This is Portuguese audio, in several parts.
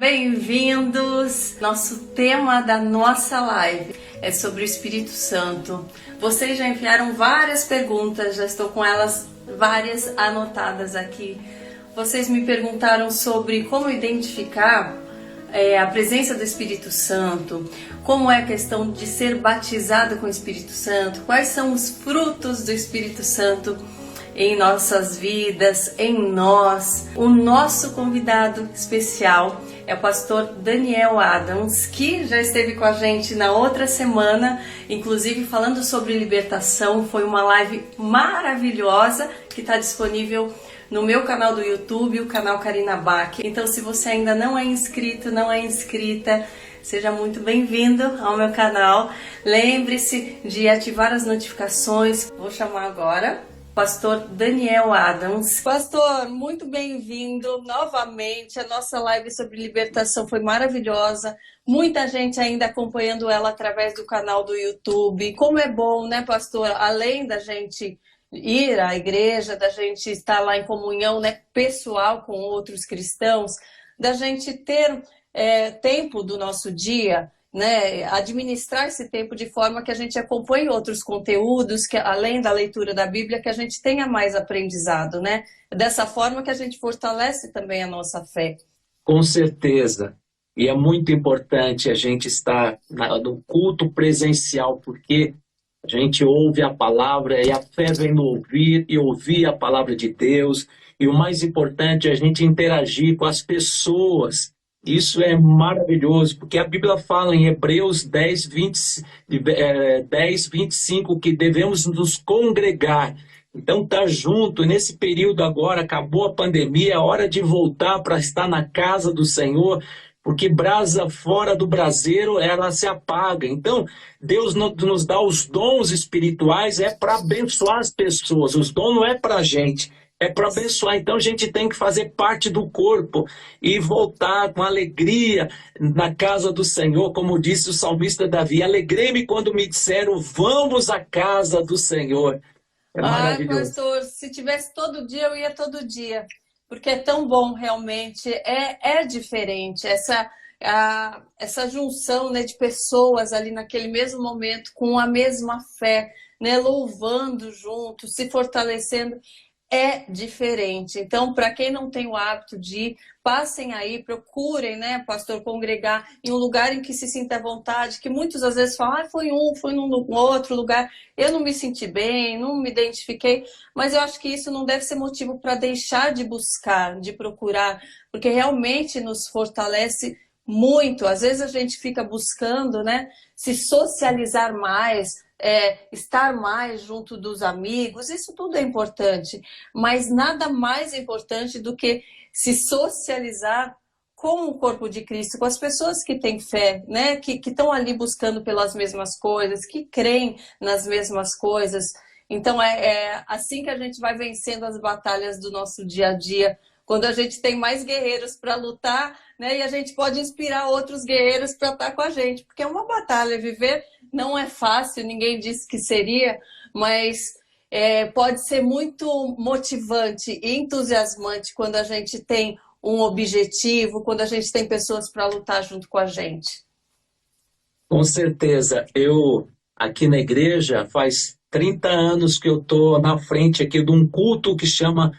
Bem-vindos! Nosso tema da nossa live é sobre o Espírito Santo. Vocês já enviaram várias perguntas, já estou com elas várias anotadas aqui. Vocês me perguntaram sobre como identificar a presença do Espírito Santo, como é a questão de ser batizado com o Espírito Santo, quais são os frutos do Espírito Santo em nossas vidas, em nós. O nosso convidado especial é o pastor Daniel Adams, que já esteve com a gente na outra semana, inclusive falando sobre libertação. Foi uma live maravilhosa que está disponível no meu canal do YouTube, o canal Karina Bach. Então, se você ainda não é inscrito, não é inscrita, seja muito bem-vindo ao meu canal. Lembre-se de ativar as notificações. Vou chamar agora pastor Daniel Adams. Pastor, muito bem-vindo novamente. A nossa live sobre libertação foi maravilhosa. Muita gente ainda acompanhando ela através do canal do YouTube. Como é bom, né, pastor? Além da gente ir à igreja, da gente estar lá em comunhão, né, pessoal com outros cristãos, da gente ter tempo do nosso dia, né, administrar esse tempo de forma que a gente acompanhe outros conteúdos, que além da leitura da Bíblia, que a gente tenha mais aprendizado, né? Dessa forma que a gente fortalece também a nossa fé. Com certeza. E é muito importante a gente estar no culto presencial, porque a gente ouve a palavra e a fé vem no ouvir e ouvir a palavra de Deus. E o mais importante é a gente interagir com as pessoas. Isso é maravilhoso, porque a Bíblia fala em Hebreus 10, 25, que devemos nos congregar. Então, estar junto, nesse período agora, acabou a pandemia, é hora de voltar para estar na casa do Senhor, porque brasa fora do braseiro, ela se apaga. Então, Deus nos dá os dons espirituais, é para abençoar as pessoas, os dons não é para a gente. É para abençoar, então a gente tem que fazer parte do corpo e voltar com alegria na casa do Senhor, como disse o salmista Davi, alegrei-me quando me disseram, vamos à casa do Senhor. É maravilhoso. Pastor, se tivesse todo dia, eu ia todo dia, porque é tão bom realmente, é diferente, essa junção, né, de pessoas ali naquele mesmo momento, com a mesma fé, né, louvando juntos, se fortalecendo. É diferente. Então, para quem não tem o hábito de ir, passem aí, procurem, né, pastor, congregar em um lugar em que se sinta à vontade, que muitos às vezes falam, foi num outro lugar, eu não me senti bem, não me identifiquei, mas eu acho que isso não deve ser motivo para deixar de buscar, de procurar, porque realmente nos fortalece muito. Às vezes a gente fica buscando, né, se socializar mais, estar mais junto dos amigos, isso tudo é importante, mas nada mais importante do que se socializar com o corpo de Cristo, com as pessoas que têm fé, né? Que estão ali buscando pelas mesmas coisas, que creem nas mesmas coisas. Então é assim que a gente vai vencendo as batalhas do nosso dia a dia, quando a gente tem mais guerreiros para lutar, né? E a gente pode inspirar outros guerreiros para estar com a gente, porque é uma batalha. Viver não é fácil, ninguém disse que seria, mas pode ser muito motivante e entusiasmante quando a gente tem um objetivo, quando a gente tem pessoas para lutar junto com a gente. Com certeza. Eu, aqui na igreja, faz 30 anos que eu estou na frente aqui de um culto que chama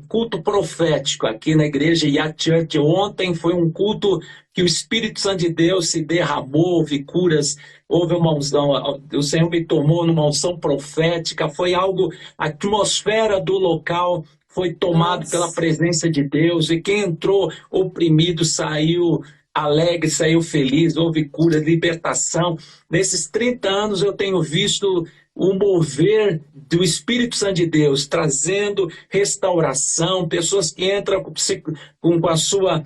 culto profético aqui na igreja Yacht Church. Ontem foi um culto que o Espírito Santo de Deus se derramou, houve curas, houve uma unção, o Senhor me tomou numa unção profética, foi algo, a atmosfera do local foi tomado pela presença de Deus, e quem entrou oprimido saiu alegre, saiu feliz, houve cura, libertação. Nesses 30 anos eu tenho visto o mover do Espírito Santo de Deus, trazendo restauração, pessoas que entram com a sua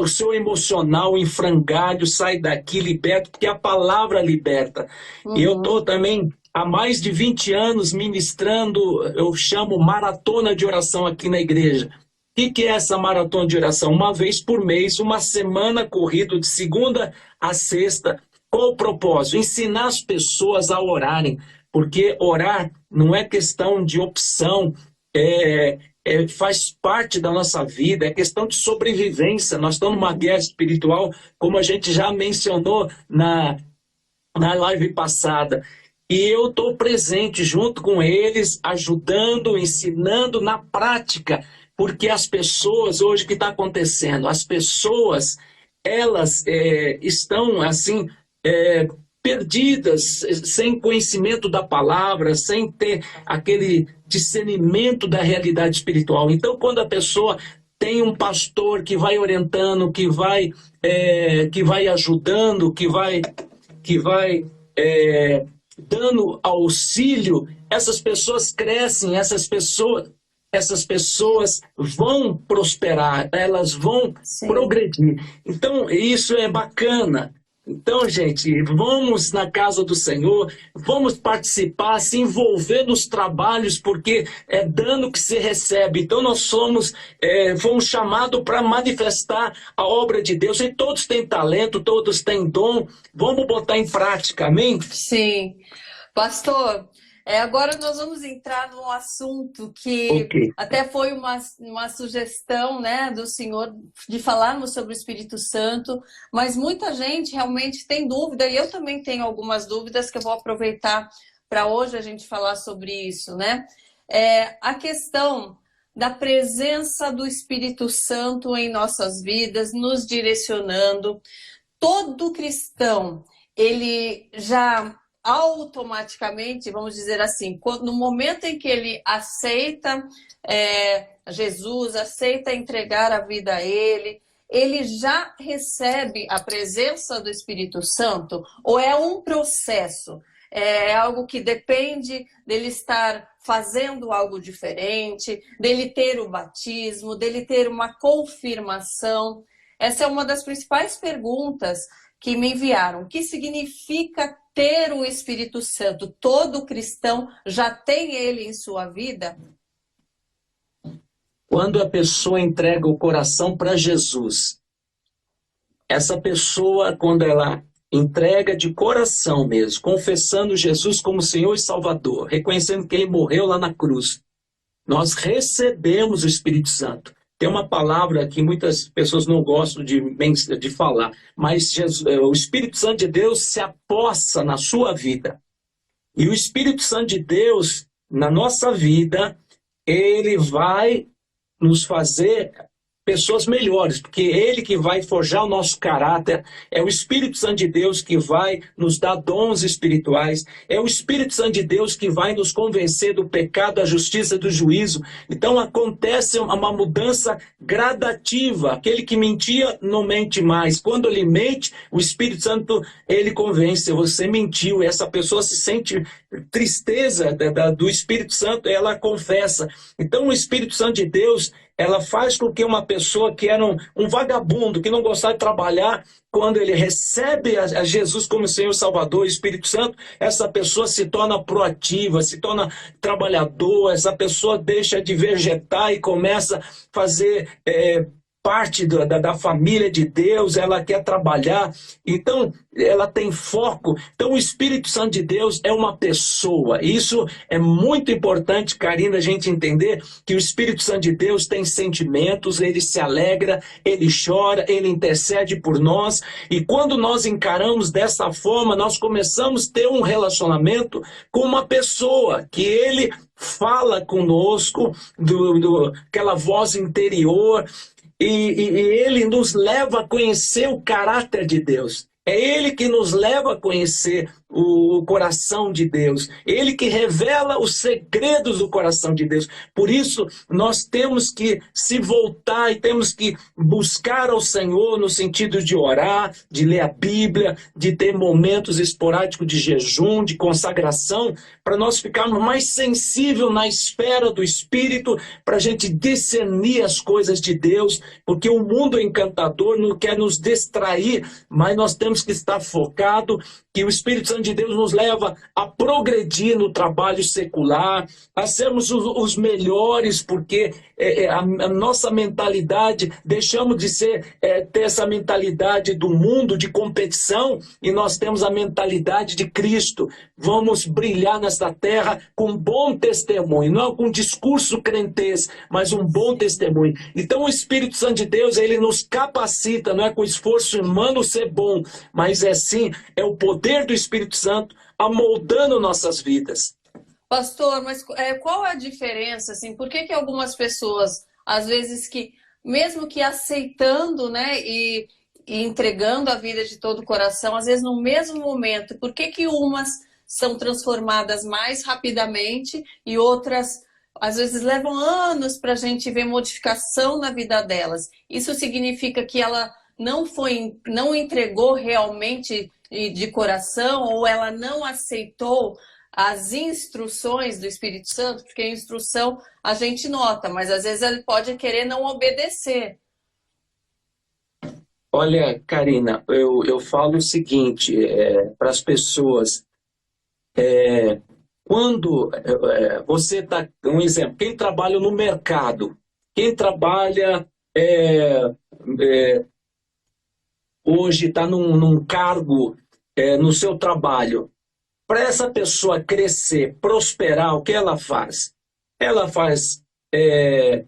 seu emocional em frangalho, sai daqui liberto, porque a palavra liberta. E eu estou também há mais de 20 anos ministrando, eu chamo maratona de oração aqui na igreja. O que é essa maratona de oração? Uma vez por mês, uma semana corrida de segunda a sexta. Qual o propósito? Ensinar as pessoas a orarem, porque orar não é questão de opção, faz parte da nossa vida, é questão de sobrevivência. Nós estamos numa guerra espiritual, como a gente já mencionou na live passada. E eu estou presente junto com eles, ajudando, ensinando na prática, porque as pessoas, hoje o que está acontecendo? As pessoas, elas estão assim, perdidas, sem conhecimento da palavra, sem ter aquele discernimento da realidade espiritual. Então, quando a pessoa tem um pastor que vai orientando, que vai ajudando, que vai dando auxílio, essas pessoas crescem, essas pessoas vão prosperar, elas vão progredir. Então, isso é bacana. Então, gente, vamos na casa do Senhor, vamos participar, se envolver nos trabalhos, porque é dando que se recebe. Então, nós fomos chamados para manifestar a obra de Deus. E todos têm talento, todos têm dom. Vamos botar em prática, amém? Sim. Pastor, agora nós vamos entrar num assunto que até foi uma sugestão, né, do senhor de falarmos sobre o Espírito Santo, mas muita gente realmente tem dúvida, e eu também tenho algumas dúvidas que eu vou aproveitar para hoje a gente falar sobre isso, né? A questão da presença do Espírito Santo em nossas vidas, nos direcionando. Todo cristão, ele já automaticamente, vamos dizer assim, no momento em que ele aceita Jesus, aceita entregar a vida a ele já recebe a presença do Espírito Santo? Ou é um processo? É algo que depende dele estar fazendo algo diferente, dele ter o batismo, dele ter uma confirmação? Essa é uma das principais perguntas que me enviaram. O que significa ter o Espírito Santo? Todo cristão já tem ele em sua vida? Quando a pessoa entrega o coração para Jesus, essa pessoa, quando ela entrega de coração mesmo, confessando Jesus como Senhor e Salvador, reconhecendo que Ele morreu lá na cruz, nós recebemos o Espírito Santo. Tem uma palavra que muitas pessoas não gostam de falar, mas o Espírito Santo de Deus se apossa na sua vida. E o Espírito Santo de Deus, na nossa vida, ele vai nos fazer pessoas melhores, porque ele que vai forjar o nosso caráter, é o Espírito Santo de Deus que vai nos dar dons espirituais, é o Espírito Santo de Deus que vai nos convencer do pecado, da justiça e do juízo. Então acontece uma mudança gradativa. Aquele que mentia não mente mais. Quando ele mente, o Espírito Santo, ele convence, você mentiu. Essa pessoa se sente tristeza do Espírito Santo, ela confessa. Então o Espírito Santo de Deus, ela faz com que uma pessoa que era um vagabundo, que não gostava de trabalhar, quando ele recebe a Jesus como Senhor e Salvador, Espírito Santo, essa pessoa se torna proativa, se torna trabalhadora, essa pessoa deixa de vegetar e começa a fazer parte da família de Deus, ela quer trabalhar, então ela tem foco. Então o Espírito Santo de Deus é uma pessoa. Isso é muito importante, Karina, a gente entender que o Espírito Santo de Deus tem sentimentos, ele se alegra, ele chora, ele intercede por nós, e quando nós encaramos dessa forma, nós começamos a ter um relacionamento com uma pessoa, que ele fala conosco, aquela voz interior, e ele nos leva a conhecer o caráter de Deus. É ele que nos leva a conhecer o coração de Deus. Ele que revela os segredos do coração de Deus. Por isso, nós temos que se voltar e temos que buscar ao Senhor no sentido de orar, de ler a Bíblia, de ter momentos esporádicos de jejum, de consagração, para nós ficarmos mais sensíveis na esfera do Espírito, para a gente discernir as coisas de Deus, porque o mundo encantador não quer nos distrair, mas nós temos que estar focado que o Espírito Santo Santo de Deus nos leva a progredir no trabalho secular, a sermos os melhores, porque a nossa mentalidade, deixamos de ter essa mentalidade do mundo, de competição, e nós temos a mentalidade de Cristo. Vamos brilhar nesta terra com bom testemunho, não com discurso crentez, mas um bom testemunho. Então o Espírito Santo de Deus, ele nos capacita, não é com esforço humano ser bom, mas é o poder do Espírito Santo amoldando nossas vidas. Pastor, mas qual é a diferença, assim, por que algumas pessoas, às vezes que, mesmo que aceitando, né, e entregando a vida de todo o coração, às vezes no mesmo momento, por que umas são transformadas mais rapidamente e outras, às vezes, levam anos para a gente ver modificação na vida delas? Isso significa que ela não entregou realmente de coração, ou ela não aceitou as instruções do Espírito Santo? Porque a instrução a gente nota, mas às vezes ele pode querer não obedecer. Olha, Karina, eu falo o seguinte para as pessoas. Quando você está... Um exemplo, quem trabalha no mercado, quem trabalha hoje está num cargo no seu trabalho, para essa pessoa crescer, prosperar, o que ela faz? Ela faz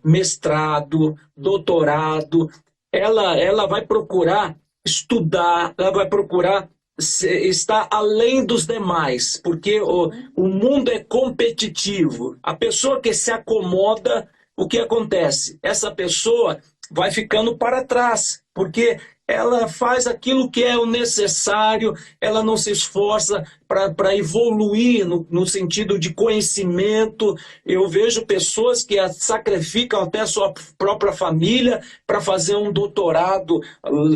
mestrado, doutorado, ela vai procurar estudar, ela vai procurar estar além dos demais, porque o mundo é competitivo. A pessoa que se acomoda, o que acontece? Essa pessoa vai ficando para trás, porque ela faz aquilo que é o necessário, ela não se esforça para evoluir no sentido de conhecimento. Eu vejo pessoas que sacrificam até a sua própria família para fazer um doutorado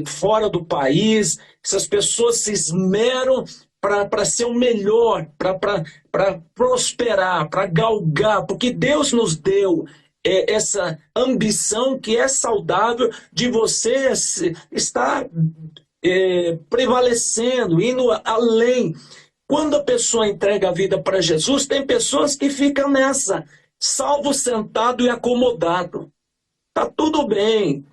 fora do país. Essas pessoas se esmeram para ser o melhor, para prosperar, para galgar, porque Deus nos deu essa ambição que é saudável de você estar prevalecendo, indo além. Quando a pessoa entrega a vida para Jesus, tem pessoas que ficam nessa, salvo, sentado e acomodado. Tá tudo bem.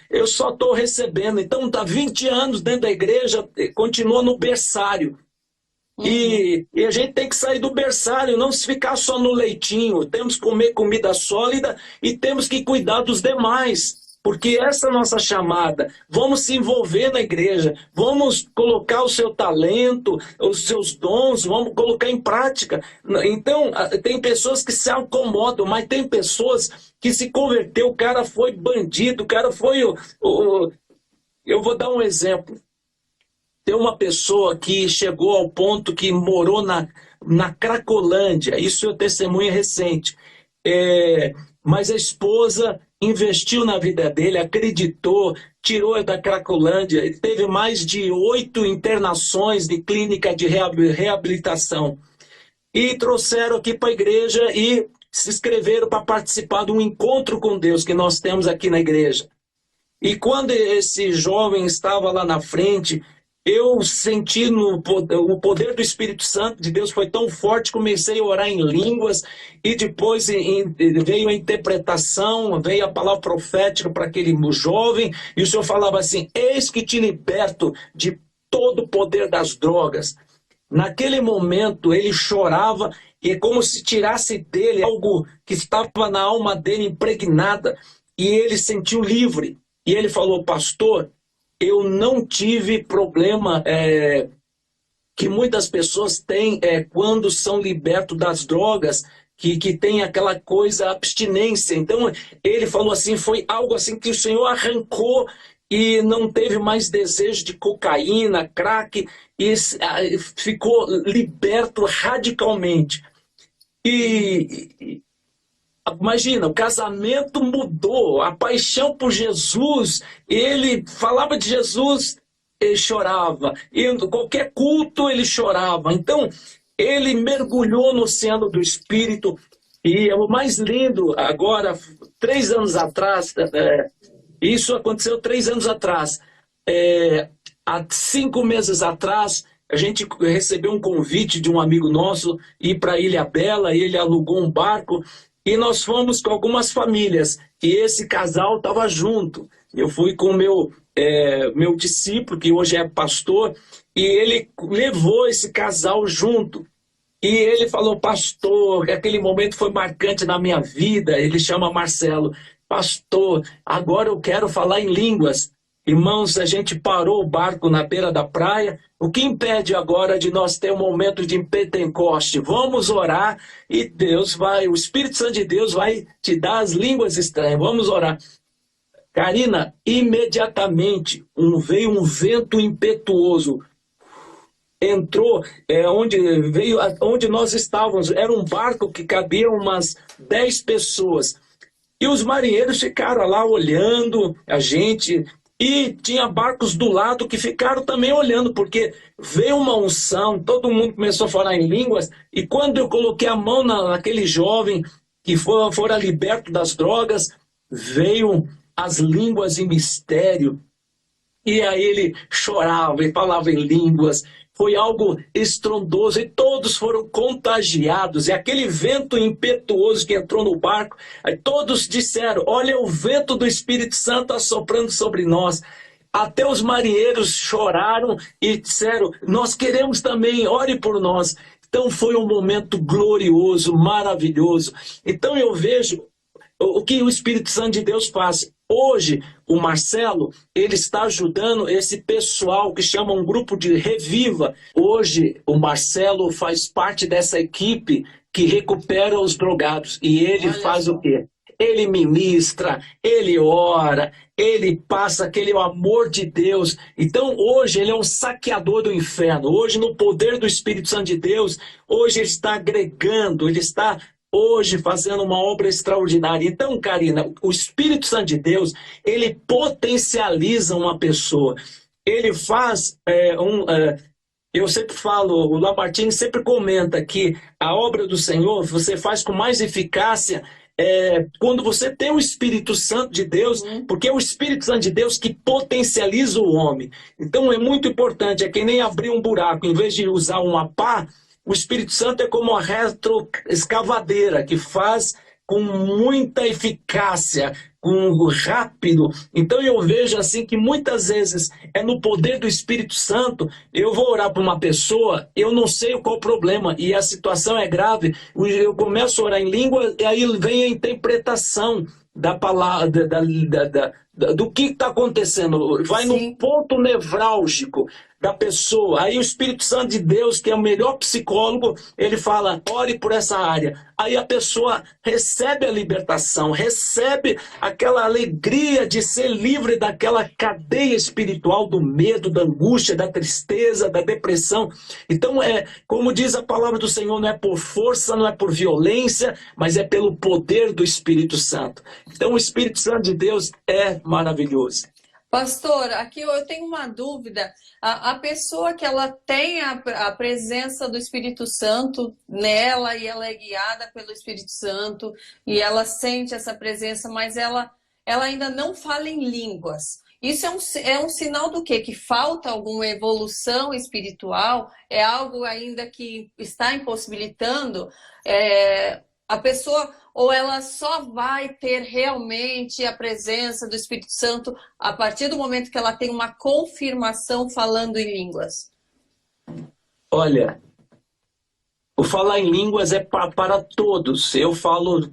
Eu só estou recebendo. Então está 20 anos dentro da igreja, continua no berçário. E a gente tem que sair do berçário, não se ficar só no leitinho. Temos que comer comida sólida e temos que cuidar dos demais, porque essa é a nossa chamada. Vamos se envolver na igreja, vamos colocar o seu talento, os seus dons, vamos colocar em prática. Então, tem pessoas que se acomodam, mas tem pessoas que se converteu, o cara foi bandido, o cara foi... Eu vou dar um exemplo. Tem uma pessoa que chegou ao ponto que morou na Cracolândia, isso é testemunho recente, mas a esposa investiu na vida dele, acreditou, tirou da Cracolândia, ele teve mais de 8 internações de clínica de reabilitação, e trouxeram aqui para a igreja e se inscreveram para participar de um encontro com Deus que nós temos aqui na igreja. E quando esse jovem estava lá na frente, eu senti o poder do Espírito Santo de Deus foi tão forte, comecei a orar em línguas, e depois veio a interpretação, veio a palavra profética para aquele jovem, e o Senhor falava assim: eis que te liberto de todo o poder das drogas. Naquele momento ele chorava, e é como se tirasse dele algo que estava na alma dele impregnada, e ele sentiu livre. E ele falou: pastor, eu não tive problema que muitas pessoas têm quando são libertos das drogas, que tem aquela coisa, abstinência. Então ele falou assim, foi algo assim que o Senhor arrancou e não teve mais desejo de cocaína, crack, e ficou liberto radicalmente. Imagina, o casamento mudou, a paixão por Jesus, ele falava de Jesus, ele chorava, em qualquer culto ele chorava. Então, ele mergulhou no oceano do Espírito, e o mais lindo, agora, 3 anos atrás, isso aconteceu 3 anos atrás, há 5 meses atrás, a gente recebeu um convite de um amigo nosso ir para Ilha Bela, e ele alugou um barco, e nós fomos com algumas famílias, e esse casal estava junto. Eu fui com o meu discípulo, que hoje é pastor, e ele levou esse casal junto. E ele falou: pastor, aquele momento foi marcante na minha vida. Ele chama Marcelo: pastor, agora eu quero falar em línguas. Irmãos, a gente parou o barco na beira da praia. O que impede agora de nós ter um momento de Pentecoste? Vamos orar e o Espírito Santo de Deus vai te dar as línguas estranhas. Vamos orar. Karina, imediatamente veio um vento impetuoso. Entrou onde nós estávamos. Era um barco que cabia umas 10 pessoas. E os marinheiros ficaram lá olhando a gente. E tinha barcos do lado que ficaram também olhando, porque veio uma unção, todo mundo começou a falar em línguas. E quando eu coloquei a mão naquele jovem que fora liberto das drogas, veio as línguas em mistério. E aí ele chorava e falava em línguas. Foi algo estrondoso e todos foram contagiados. E aquele vento impetuoso que entrou no barco, aí todos disseram: olha, o vento do Espírito Santo assoprando sobre nós. Até os marinheiros choraram e disseram: nós queremos também, ore por nós. Então foi um momento glorioso, maravilhoso. Então eu vejo o que o Espírito Santo de Deus faz. Hoje, o Marcelo, ele está ajudando esse pessoal que chama um grupo de Reviva. Hoje, o Marcelo faz parte dessa equipe que recupera os drogados. E ele faz o quê? Ele ministra, ele ora, ele passa aquele amor de Deus. Então, hoje, ele é um saqueador do inferno. Hoje, no poder do Espírito Santo de Deus, hoje ele está agregando, ele está hoje fazendo uma obra extraordinária. Então, Karina, o Espírito Santo de Deus, ele potencializa uma pessoa. Ele faz eu sempre falo, o Lamartine sempre comenta que a obra do Senhor você faz com mais eficácia quando você tem o Espírito Santo de Deus, porque é o Espírito Santo de Deus que potencializa o homem. Então é muito importante, é que nem abrir um buraco, em vez de usar uma pá, o Espírito Santo é como uma retroescavadeira que faz com muita eficácia, com rápido. Então eu vejo assim que muitas vezes é no poder do Espírito Santo. Eu vou orar para uma pessoa, eu não sei qual o problema e a situação é grave. Eu começo a orar em língua e aí vem a interpretação da palavra, do que está acontecendo. Vai no ponto nevrálgico da pessoa. Aí o Espírito Santo de Deus, que é o melhor psicólogo, ele fala: ore por essa área. Aí a pessoa recebe a libertação, recebe aquela alegria de ser livre daquela cadeia espiritual do medo, da angústia, da tristeza, da depressão. Então, como diz a palavra do Senhor, não é por força, não é por violência, mas é pelo poder do Espírito Santo. Então, o Espírito Santo de Deus é maravilhoso. Pastor, aqui eu tenho uma dúvida. A pessoa que ela tem a presença do Espírito Santo nela e ela é guiada pelo Espírito Santo e ela sente essa presença, mas ela ainda não fala em línguas. Isso é um sinal do quê? Que falta alguma evolução espiritual? É algo ainda que está impossibilitando a pessoa, ou ela só vai ter realmente a presença do Espírito Santo a partir do momento que ela tem uma confirmação falando em línguas? Olha, o falar em línguas é para todos. Eu falo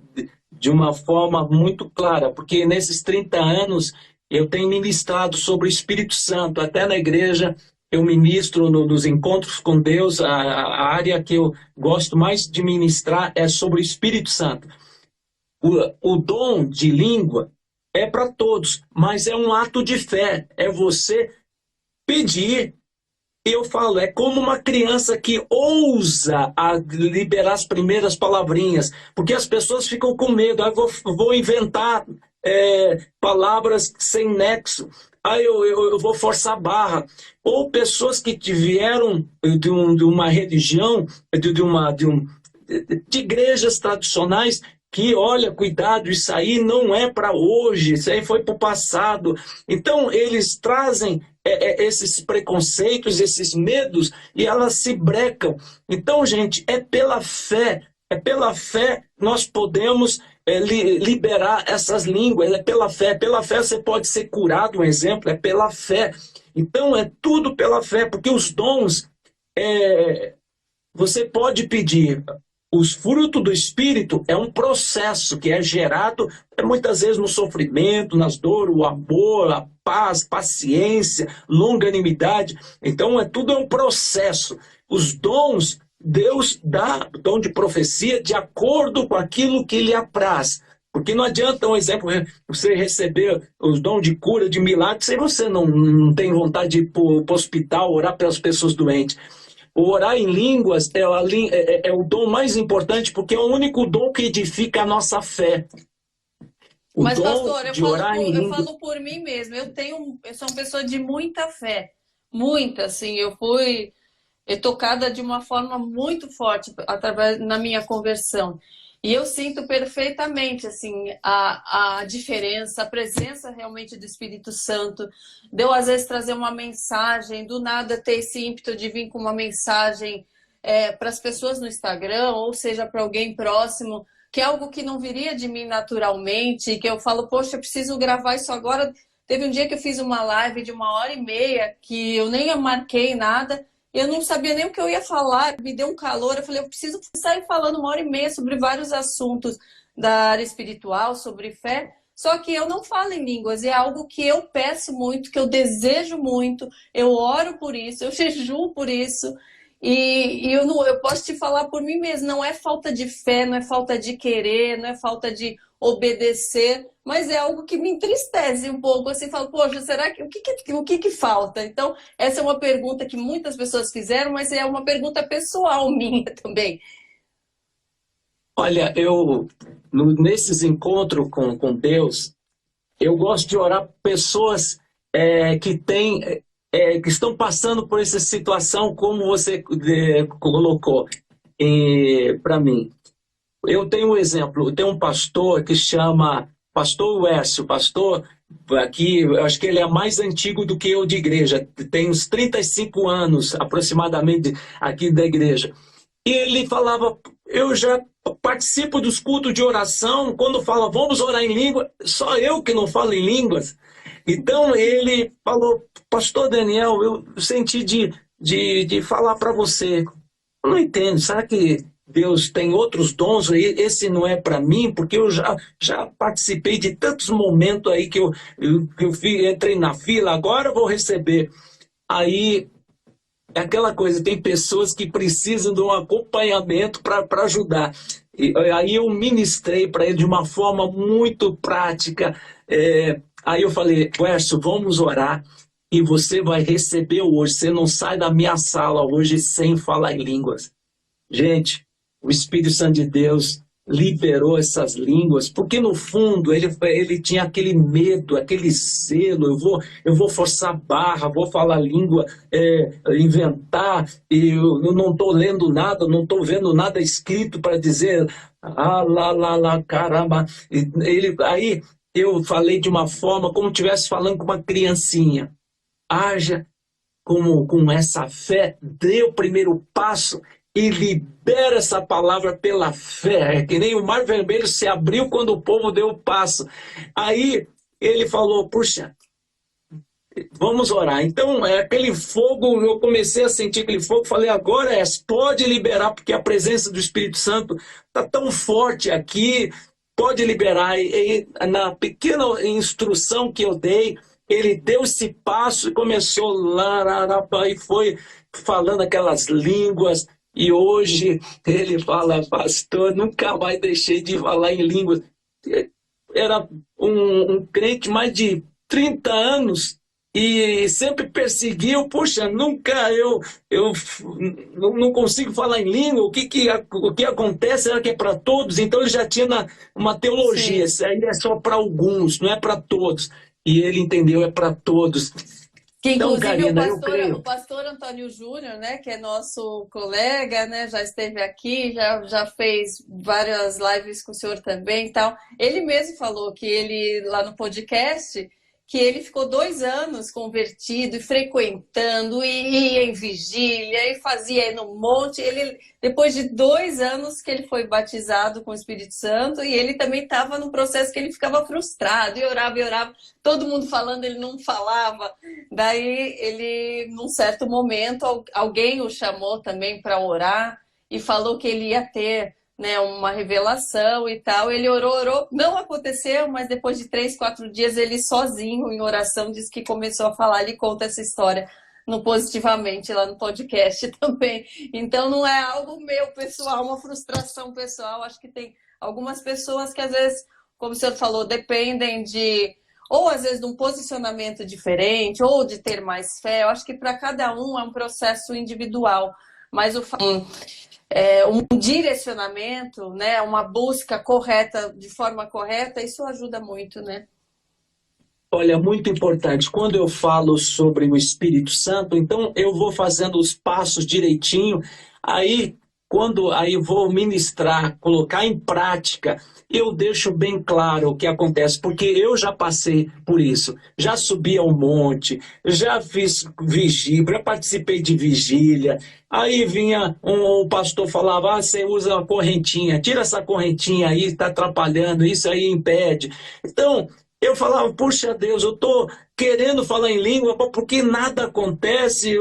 de uma forma muito clara, porque nesses 30 anos eu tenho ministrado sobre o Espírito Santo. Até na igreja eu ministro nos encontros com Deus. A área que eu gosto mais de ministrar é sobre o Espírito Santo. O dom de língua é para todos, mas é um ato de fé. É você pedir. Eu falo, é como uma criança que ousa a liberar as primeiras palavrinhas, porque as pessoas ficam com medo. Vou inventar palavras sem nexo. Aí eu vou forçar a barra. Ou pessoas que vieram de uma religião, de igrejas tradicionais, que, olha, cuidado, isso aí não é para hoje, isso aí foi para o passado. Então, eles trazem esses preconceitos, esses medos, e elas se brecam. Então, gente, é pela fé nós podemos liberar essas línguas, é pela fé você pode ser curado, um exemplo, é pela fé. Então, é tudo pela fé, porque os dons, você pode pedir. Os frutos do Espírito é um processo que é gerado muitas vezes no sofrimento, nas dores, o amor, a paz, paciência, longanimidade. Então, tudo é um processo. Os dons, Deus dá o dom de profecia de acordo com aquilo que lhe apraz. Porque não adianta, um exemplo, você receber os dons de cura, de milagre, se você não tem vontade de ir para o hospital, orar pelas pessoas doentes. O orar em línguas é o dom mais importante, porque é o único dom que edifica a nossa fé. Mas, pastor, eu falo por mim mesmo. Eu sou uma pessoa de muita fé. Muita, assim. Eu fui tocada de uma forma muito forte através na minha conversão. E eu sinto perfeitamente assim a diferença, a presença realmente do Espírito Santo. De eu, às vezes, trazer uma mensagem, do nada ter esse ímpeto de vir com uma mensagem para as pessoas no Instagram, ou seja, para alguém próximo, que é algo que não viria de mim naturalmente, que eu falo, poxa, eu preciso gravar isso agora. Teve um dia que eu fiz uma live de 1h30, que eu nem marquei nada, eu não sabia nem o que eu ia falar, me deu um calor, eu falei, eu preciso sair falando 1h30 sobre vários assuntos da área espiritual, sobre fé, só que eu não falo em línguas, é algo que eu peço muito, que eu desejo muito, eu oro por isso, eu jejuo por isso, e eu posso te falar por mim mesmo, não é falta de fé, não é falta de querer, não é falta de obedecer, mas é algo que me entristece um pouco, assim, falo, poxa, será que o que falta? Então, essa é uma pergunta que muitas pessoas fizeram, mas é uma pergunta pessoal minha também. Olha, nesses encontros com Deus, eu gosto de orar por pessoas que estão passando por essa situação, como você colocou para mim. Eu tenho um exemplo, eu tenho um pastor que chama Pastor Wércio, pastor aqui, eu acho que ele é mais antigo do que eu de igreja, tem uns 35 anos aproximadamente aqui da igreja. E ele falava, eu já participo dos cultos de oração, quando fala, vamos orar em língua, só eu que não falo em línguas. Então ele falou, pastor Daniel, eu senti de falar para você, eu não entendo, será que Deus tem outros dons aí, esse não é para mim, porque eu já participei de tantos momentos aí que eu entrei na fila, agora eu vou receber. Aí é aquela coisa, tem pessoas que precisam de um acompanhamento para ajudar. E aí eu ministrei para ele de uma forma muito prática. Aí eu falei, Wércio, vamos orar e você vai receber hoje. Você não sai da minha sala hoje sem falar em línguas. Gente, o Espírito Santo de Deus liberou essas línguas, porque no fundo ele tinha aquele medo, aquele zelo, eu vou forçar barra, vou falar língua, inventar, e eu não estou lendo nada, não estou vendo nada escrito para dizer, caramba. Aí eu falei de uma forma como se estivesse falando com uma criancinha, haja com essa fé, dê o primeiro passo, e libera essa palavra pela fé. É que nem o mar vermelho se abriu quando o povo deu o passo. Aí ele falou, puxa, vamos orar. Então, aquele fogo, eu comecei a sentir aquele fogo, falei, agora pode liberar, porque a presença do Espírito Santo está tão forte aqui, pode liberar. E na pequena instrução que eu dei, ele deu esse passo e começou lá, e foi falando aquelas línguas. E hoje ele fala, pastor, nunca mais deixei de falar em línguas. Era um crente mais de 30 anos e sempre perseguiu, puxa, nunca eu não consigo falar em língua, o que acontece? Será que é para todos? Então ele já tinha uma teologia, Sim. isso aí é só para alguns, não é para todos. E ele entendeu, é para todos. Que Então, inclusive Karina, eu o creio. pastor Antônio Júnior, né, que é nosso colega, né, já esteve aqui, já fez várias lives com o senhor também e tal. Ele mesmo falou que ele, lá no podcast, que ele ficou 2 anos convertido e frequentando, e ia em vigília, e fazia aí no monte. Ele, depois de 2 anos que ele foi batizado com o Espírito Santo, e ele também estava no processo que ele ficava frustrado, e orava, todo mundo falando, ele não falava. Daí ele, num certo momento, alguém o chamou também para orar e falou que ele ia ter, né, uma revelação e tal. Ele orou, não aconteceu, mas depois de 3, 4 dias ele sozinho em oração disse que começou a falar. Ele conta essa história no Positivamente lá no podcast também. Então não é algo meu pessoal, uma frustração pessoal. Acho que tem algumas pessoas que às vezes, como o senhor falou, dependem de ou às vezes de um posicionamento diferente, ou de ter mais fé. Eu acho que para cada um é um processo individual, mas um direcionamento, né, uma busca correta, de forma correta, isso ajuda muito, né? Olha, muito importante. Quando eu falo sobre o Espírito Santo, então eu vou fazendo os passos direitinho. Aí, quando aí vou ministrar, colocar em prática, eu deixo bem claro o que acontece, porque eu já passei por isso. Já subi ao monte, já fiz vigília, já participei de vigília. Aí vinha um pastor falava: ah, você usa uma correntinha, tira essa correntinha aí, está atrapalhando, isso aí impede. Então, eu falava, puxa Deus, eu estou querendo falar em língua, porque nada acontece?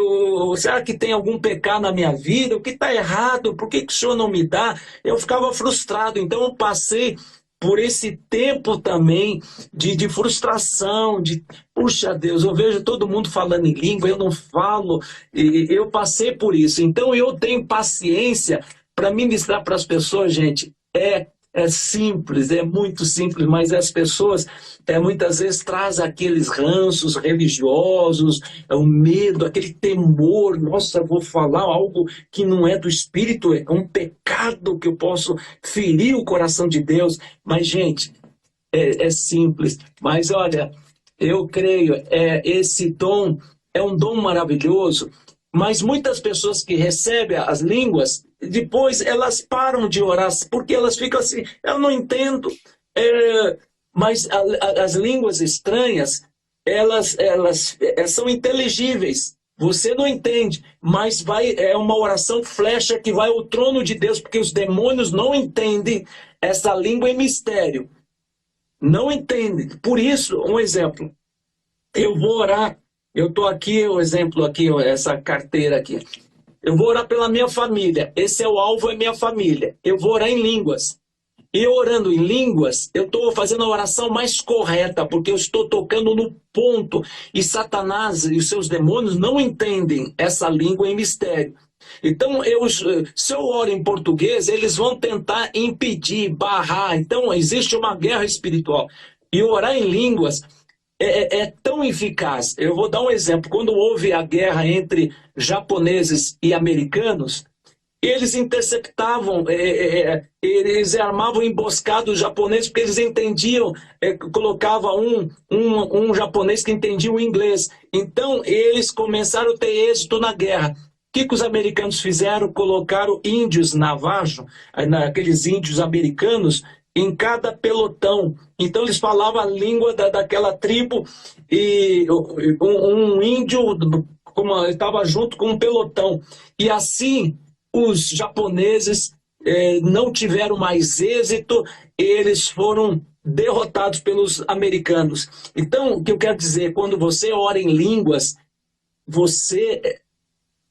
Será que tem algum pecado na minha vida? O que está errado? Por que o Senhor não me dá? Eu ficava frustrado, então eu passei por esse tempo também de frustração, de, puxa Deus, eu vejo todo mundo falando em língua, eu não falo, e eu passei por isso. Então eu tenho paciência para ministrar para as pessoas, gente, é simples, é muito simples, mas as pessoas muitas vezes trazem aqueles ranços religiosos, o medo, aquele temor. Nossa, vou falar algo que não é do Espírito, é um pecado que eu posso ferir o coração de Deus. Mas, gente, é simples. Mas, olha, eu creio, esse dom é um dom maravilhoso, mas muitas pessoas que recebem as línguas, depois elas param de orar, porque elas ficam assim, eu não entendo. Mas as línguas estranhas, elas são inteligíveis. Você não entende, mas é uma oração flecha que vai ao trono de Deus, porque os demônios não entendem essa língua em mistério. Não entendem. Por isso, um exemplo, eu vou orar, eu estou aqui, o exemplo aqui, essa carteira aqui. Eu vou orar pela minha família, esse é o alvo, é minha família. Eu vou orar em línguas. E orando em línguas, eu estou fazendo a oração mais correta, porque eu estou tocando no ponto. E Satanás e os seus demônios não entendem essa língua em mistério. Então, se eu oro em português, eles vão tentar impedir, barrar. Então, existe uma guerra espiritual. E orar em línguas é tão eficaz. Eu vou dar um exemplo. Quando houve a guerra entre japoneses e americanos, eles interceptavam, eles armavam emboscados japoneses, porque eles entendiam, colocava um japonês que entendia o inglês. Então, eles começaram a ter êxito na guerra. O que os americanos fizeram? Colocaram índios navajo, aqueles índios americanos, em cada pelotão. Então, eles falavam a língua daquela tribo, e um índio estava junto com um pelotão. E assim, os japoneses não tiveram mais êxito, eles foram derrotados pelos americanos. Então, o que eu quero dizer, quando você ora em línguas, você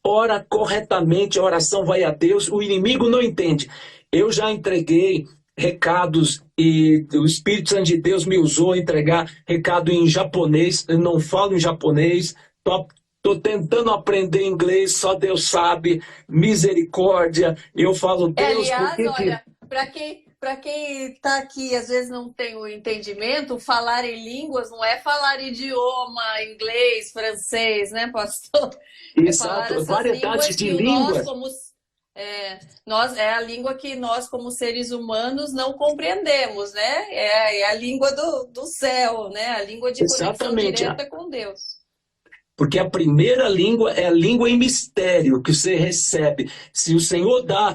ora corretamente, a oração vai a Deus, o inimigo não entende. Eu já entreguei recados e o Espírito Santo de Deus me usou a entregar recado em japonês. Eu não falo em japonês, estou tentando aprender inglês, só Deus sabe, misericórdia. Eu falo, Deus, Aliás, por que... olha, para quem está aqui, às vezes não tem o entendimento, falar em línguas não é falar idioma, inglês, francês, né, pastor? É falar Exato, essas variedade línguas de que nós, línguas. como nós, é a língua que nós, como seres humanos, não compreendemos, né? É a língua do céu, né? A língua de conexão Exatamente. direta com Deus. Porque a primeira língua é a língua em mistério que você recebe. Se o Senhor dá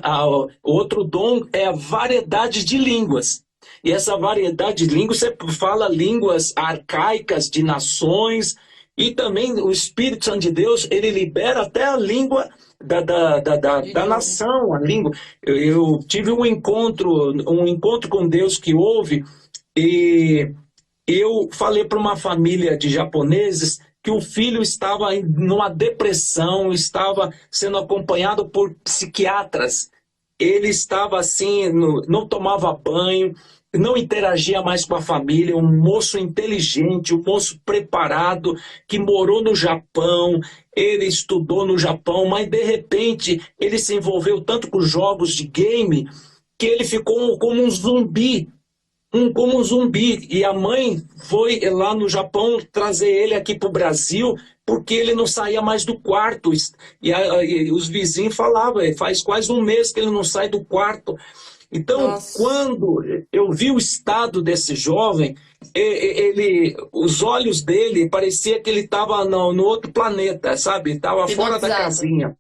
outro dom, é a variedade de línguas. E essa variedade de línguas, você fala línguas arcaicas de nações, e também o Espírito Santo de Deus, ele libera até a língua da nação, a língua. Eu tive um encontro com Deus que houve, e eu falei para uma família de japoneses que o filho estava numa depressão, estava sendo acompanhado por psiquiatras. Ele estava assim, não tomava banho, não interagia mais com a família, um moço inteligente, um moço preparado, que morou no Japão, ele estudou no Japão, mas de repente ele se envolveu tanto com jogos de game que ele ficou como um zumbi. Como um zumbi, e a mãe foi lá no Japão trazer ele aqui para o Brasil, porque ele não saía mais do quarto, e os vizinhos falavam, faz quase um mês que ele não sai do quarto. Então, Nossa. quando eu vi o estado desse jovem, os olhos dele, parecia que ele estava no outro planeta, sabe? Estava fora da casinha.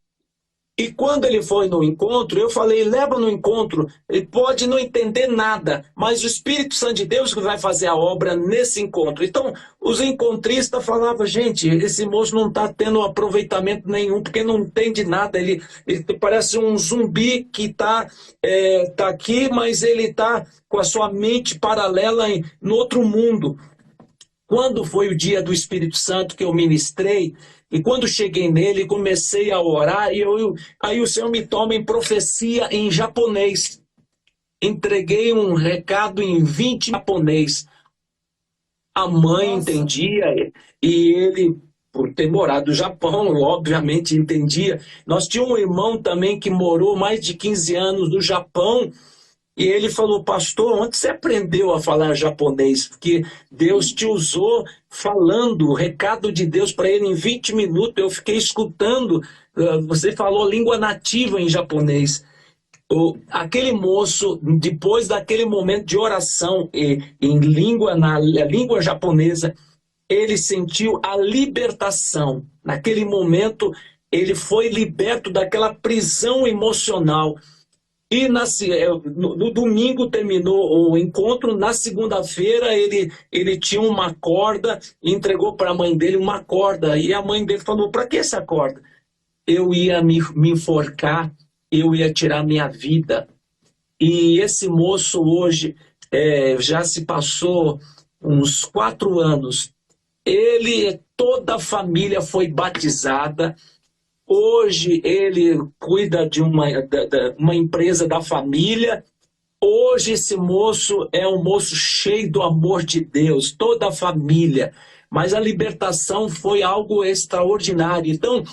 E quando ele foi no encontro, eu falei, leva no encontro, ele pode não entender nada, mas o Espírito Santo de Deus que vai fazer a obra nesse encontro. Então, os encontristas falavam, gente, esse moço não está tendo aproveitamento nenhum, porque não entende nada, ele parece um zumbi que está tá aqui, mas ele está com a sua mente paralela no outro mundo. Quando foi o dia do Espírito Santo que eu ministrei, e quando cheguei nele, comecei a orar, e aí o Senhor me toma em profecia em japonês. Entreguei um recado em 20 japonês. A mãe entendia, e ele, por ter morado no Japão, obviamente entendia. Nós tínhamos um irmão também que morou mais de 15 anos no Japão, e ele falou, pastor, onde você aprendeu a falar japonês? Porque Deus te usou falando o recado de Deus para ele em 20 minutos. Eu fiquei escutando, você falou língua nativa em japonês. Aquele moço, depois daquele momento de oração na língua japonesa, ele sentiu a libertação. Naquele momento, ele foi liberto daquela prisão emocional. E no domingo terminou o encontro, na segunda-feira ele tinha uma corda, e entregou para a mãe dele uma corda, e a mãe dele falou, para que essa corda? Eu ia me enforcar, eu ia tirar minha vida. E esse moço hoje, já se passou uns 4 anos, toda a família foi batizada. Hoje ele cuida de uma empresa da família. Hoje esse moço é um moço cheio do amor de Deus, toda a família. Mas a libertação foi algo extraordinário. Então,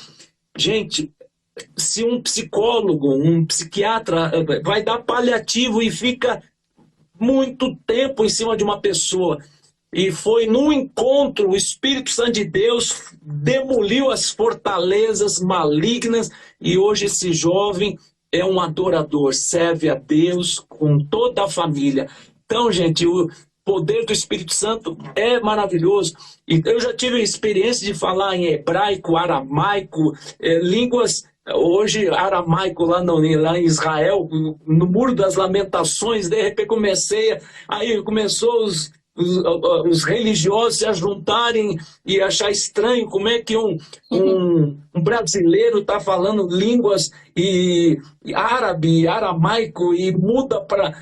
gente, se um psicólogo, um psiquiatra vai dar paliativo e fica muito tempo em cima de uma pessoa, e foi num encontro, o Espírito Santo de Deus demoliu as fortalezas malignas, e hoje esse jovem é um adorador, serve a Deus com toda a família. Então, gente, o poder do Espírito Santo é maravilhoso. E eu já tive a experiência de falar em hebraico, aramaico, línguas. Hoje, aramaico lá em Israel, no Muro das Lamentações, de repente aí começou os religiosos se juntarem e achar estranho como é que um brasileiro está falando línguas árabe, aramaico, e muda para...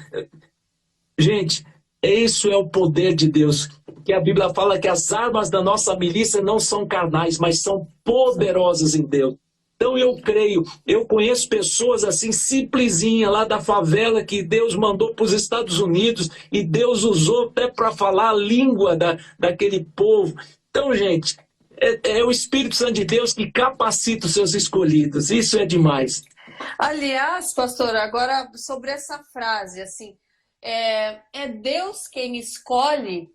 Gente, isso é o poder de Deus, que a Bíblia fala que as armas da nossa milícia não são carnais, mas são poderosas em Deus. Então eu creio, eu conheço pessoas assim, simplesinha, lá da favela, que Deus mandou para os Estados Unidos, e Deus usou até para falar a língua daquele povo. Então, gente, é o Espírito Santo de Deus que capacita os seus escolhidos. Isso é demais. Aliás, pastor, agora sobre essa frase, assim, é Deus quem escolhe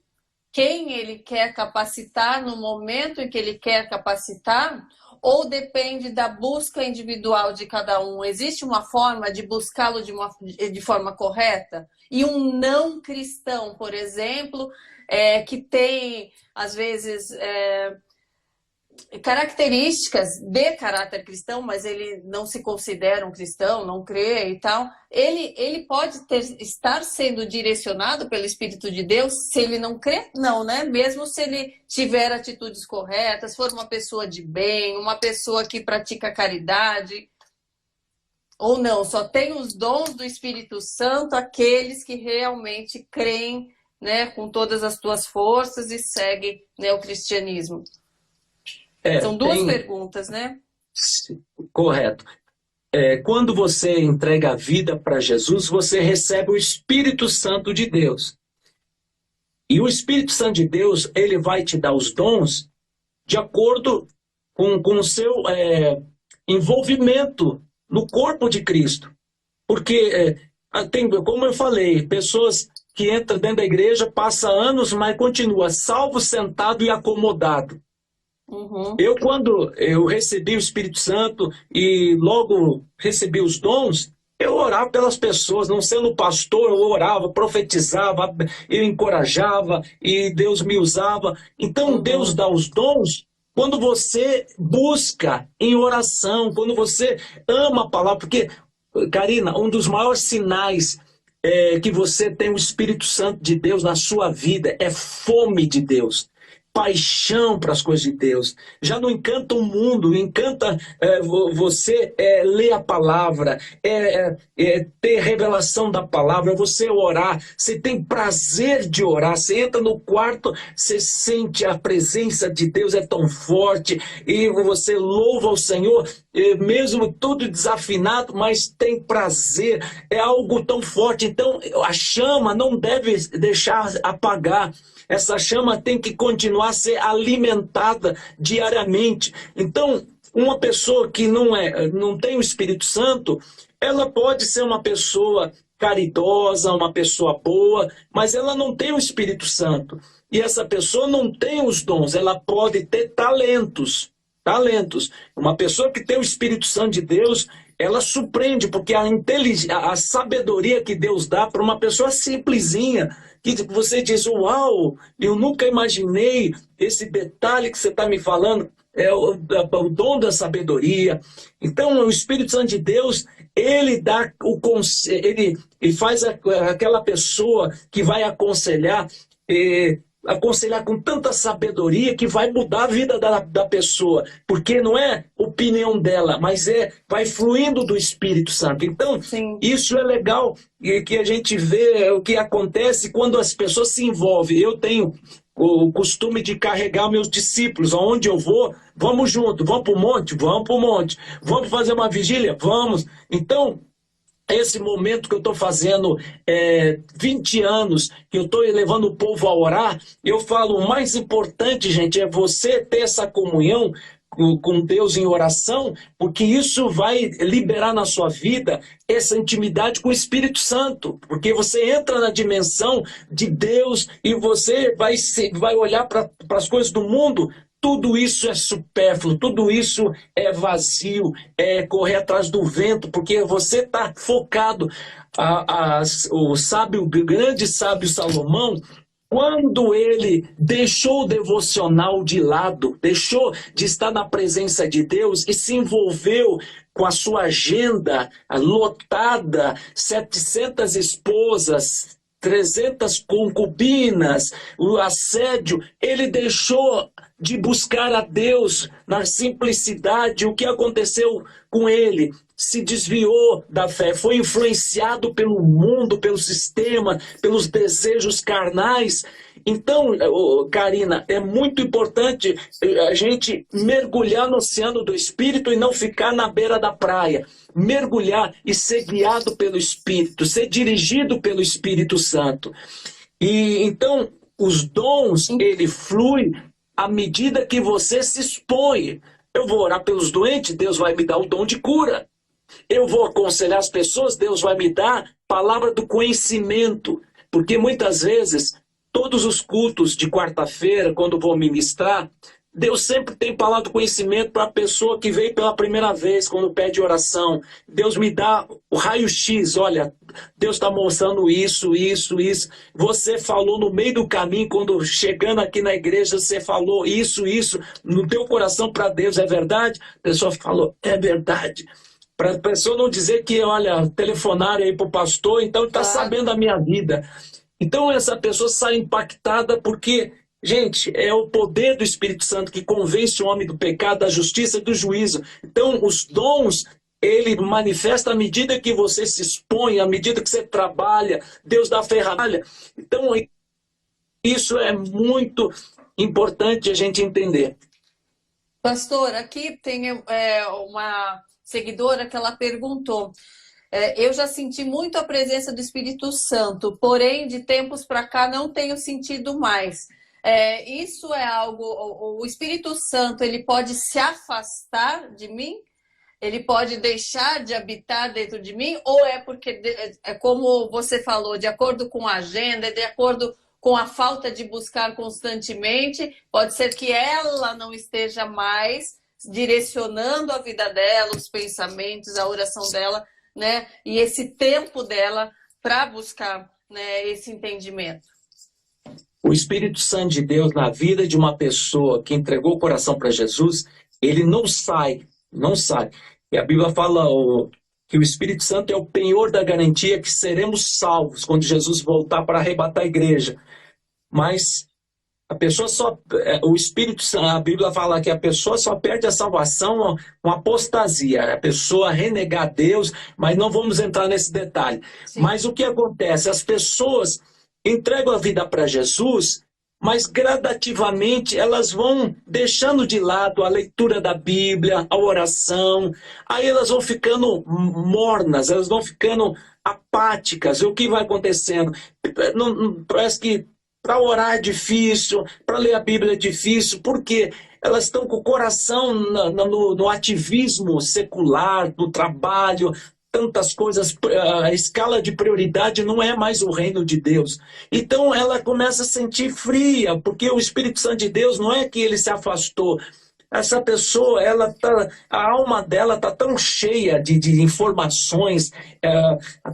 quem ele quer capacitar no momento em que ele quer capacitar? Ou depende da busca individual de cada um? Existe uma forma de buscá-lo de forma correta? E um não cristão, por exemplo, que tem, às vezes, características de caráter cristão, mas ele não se considera um cristão, não crê e tal, ele pode estar sendo direcionado pelo Espírito de Deus se ele não crê? Não, né? Mesmo se ele tiver atitudes corretas, for uma pessoa de bem, uma pessoa que pratica caridade, ou não, só tem os dons do Espírito Santo aqueles que realmente creem, né, com todas as suas forças e seguem, né, o cristianismo. São duas perguntas, né? Correto. Quando você entrega a vida para Jesus, você recebe o Espírito Santo de Deus. E o Espírito Santo de Deus, ele vai te dar os dons de acordo com o seu envolvimento no corpo de Cristo. Porque, como eu falei, pessoas que entram dentro da igreja, passam anos, mas continua salvo, sentado e acomodado. Uhum. Quando eu recebi o Espírito Santo e logo recebi os dons, eu orava pelas pessoas, não sendo pastor, eu orava, profetizava, eu encorajava e Deus me usava. Então Deus dá os dons quando você busca em oração, quando você ama a palavra. Porque, Karina, um dos maiores sinais que você tem o Espírito Santo de Deus na sua vida é fome de Deus. Paixão para as coisas de Deus. Já não encanta o mundo, encanta você ler a palavra, ter revelação da palavra, você orar, você tem prazer de orar, você entra no quarto, você sente a presença de Deus é tão forte, e você louva o Senhor, mesmo tudo desafinado, mas tem prazer, é algo tão forte. Então a chama não deve deixar apagar. Essa chama tem que continuar a ser alimentada diariamente. Então, uma pessoa que não tem o Espírito Santo, ela pode ser uma pessoa caridosa, uma pessoa boa, mas ela não tem o Espírito Santo. E essa pessoa não tem os dons, ela pode ter talentos. Uma pessoa que tem o Espírito Santo de Deus, ela surpreende, porque a sabedoria que Deus dá para uma pessoa simplesinha, que você diz, uau, eu nunca imaginei esse detalhe que você está me falando, é o dom da sabedoria. Então, o Espírito Santo de Deus, ele dá o conselho, ele faz aquela pessoa que vai aconselhar com tanta sabedoria que vai mudar a vida da pessoa, porque não é opinião dela, mas vai fluindo do Espírito Santo. Então, sim, isso é legal, e que a gente vê o que acontece quando as pessoas se envolvem. Eu tenho o costume de carregar meus discípulos, aonde eu vou, vamos junto, vamos para o monte, vamos fazer uma vigília, vamos. Então, esse momento que eu estou fazendo 20 anos, que eu estou levando o povo a orar, eu falo, o mais importante, gente, é você ter essa comunhão com Deus em oração, porque isso vai liberar na sua vida essa intimidade com o Espírito Santo, porque você entra na dimensão de Deus e você vai olhar para as coisas do mundo. Tudo isso é supérfluo, tudo isso é vazio, é correr atrás do vento, porque você está focado. O grande sábio Salomão, quando ele deixou o devocional de lado, deixou de estar na presença de Deus e se envolveu com a sua agenda lotada, 700 esposas, 300 concubinas, o assédio, ele deixou de buscar a Deus na simplicidade. O que aconteceu com ele? Se desviou da fé, foi influenciado pelo mundo, pelo sistema, pelos desejos carnais. Então, Karina, é muito importante a gente mergulhar no oceano do Espírito e não ficar na beira da praia. Mergulhar e ser guiado pelo Espírito, ser dirigido pelo Espírito Santo. E então, os dons, ele flui à medida que você se expõe. Eu vou orar pelos doentes, Deus vai me dar o dom de cura. Eu vou aconselhar as pessoas, Deus vai me dar palavra do conhecimento. Porque muitas vezes, todos os cultos de quarta-feira, quando vou ministrar, Deus sempre tem palavra do conhecimento para a pessoa que veio pela primeira vez, quando pede oração. Deus me dá o raio-x, olha, Deus está mostrando isso, isso, isso. Você falou no meio do caminho, quando chegando aqui na igreja, você falou isso, isso, no teu coração para Deus, é verdade? A pessoa falou, é verdade. Para a pessoa não dizer que, olha, telefonaram aí para o pastor, então ele está sabendo da minha vida. Então essa pessoa sai impactada porque, gente, é o poder do Espírito Santo que convence o homem do pecado, da justiça e do juízo. Então os dons, ele manifesta à medida que você se expõe, à medida que você trabalha, Deus dá ferramenta. Então isso é muito importante a gente entender. Pastor, aqui tem uma seguidora que ela perguntou: eu já senti muito a presença do Espírito Santo, porém de tempos para cá não tenho sentido mais. Isso é algo, o Espírito Santo, ele pode se afastar de mim? Ele pode deixar de habitar dentro de mim? Ou é porque, como você falou, de acordo com a agenda, de acordo com a falta de buscar constantemente, pode ser que ela não esteja mais direcionando a vida dela, os pensamentos, a oração dela, né? E esse tempo dela para buscar, né, esse entendimento. O Espírito Santo de Deus na vida de uma pessoa que entregou o coração para Jesus, ele não sai. E a Bíblia fala que o Espírito Santo é o penhor da garantia que seremos salvos quando Jesus voltar para arrebatar a igreja. Mas a pessoa o Espírito Santo, a Bíblia fala que a pessoa só perde a salvação com apostasia, a pessoa renegar Deus, mas não vamos entrar nesse detalhe. Sim. Mas o que acontece? As pessoas entregam a vida para Jesus, mas gradativamente elas vão deixando de lado a leitura da Bíblia, a oração, aí elas vão ficando mornas, elas vão ficando apáticas. E o que vai acontecendo? Parece que para orar é difícil, para ler a Bíblia é difícil, porque elas estão com o coração no ativismo secular, no trabalho, tantas coisas, a escala de prioridade não é mais o reino de Deus. Então ela começa a sentir fria, porque o Espírito Santo de Deus não é que ele se afastou. Essa pessoa, a alma dela está tão cheia de informações.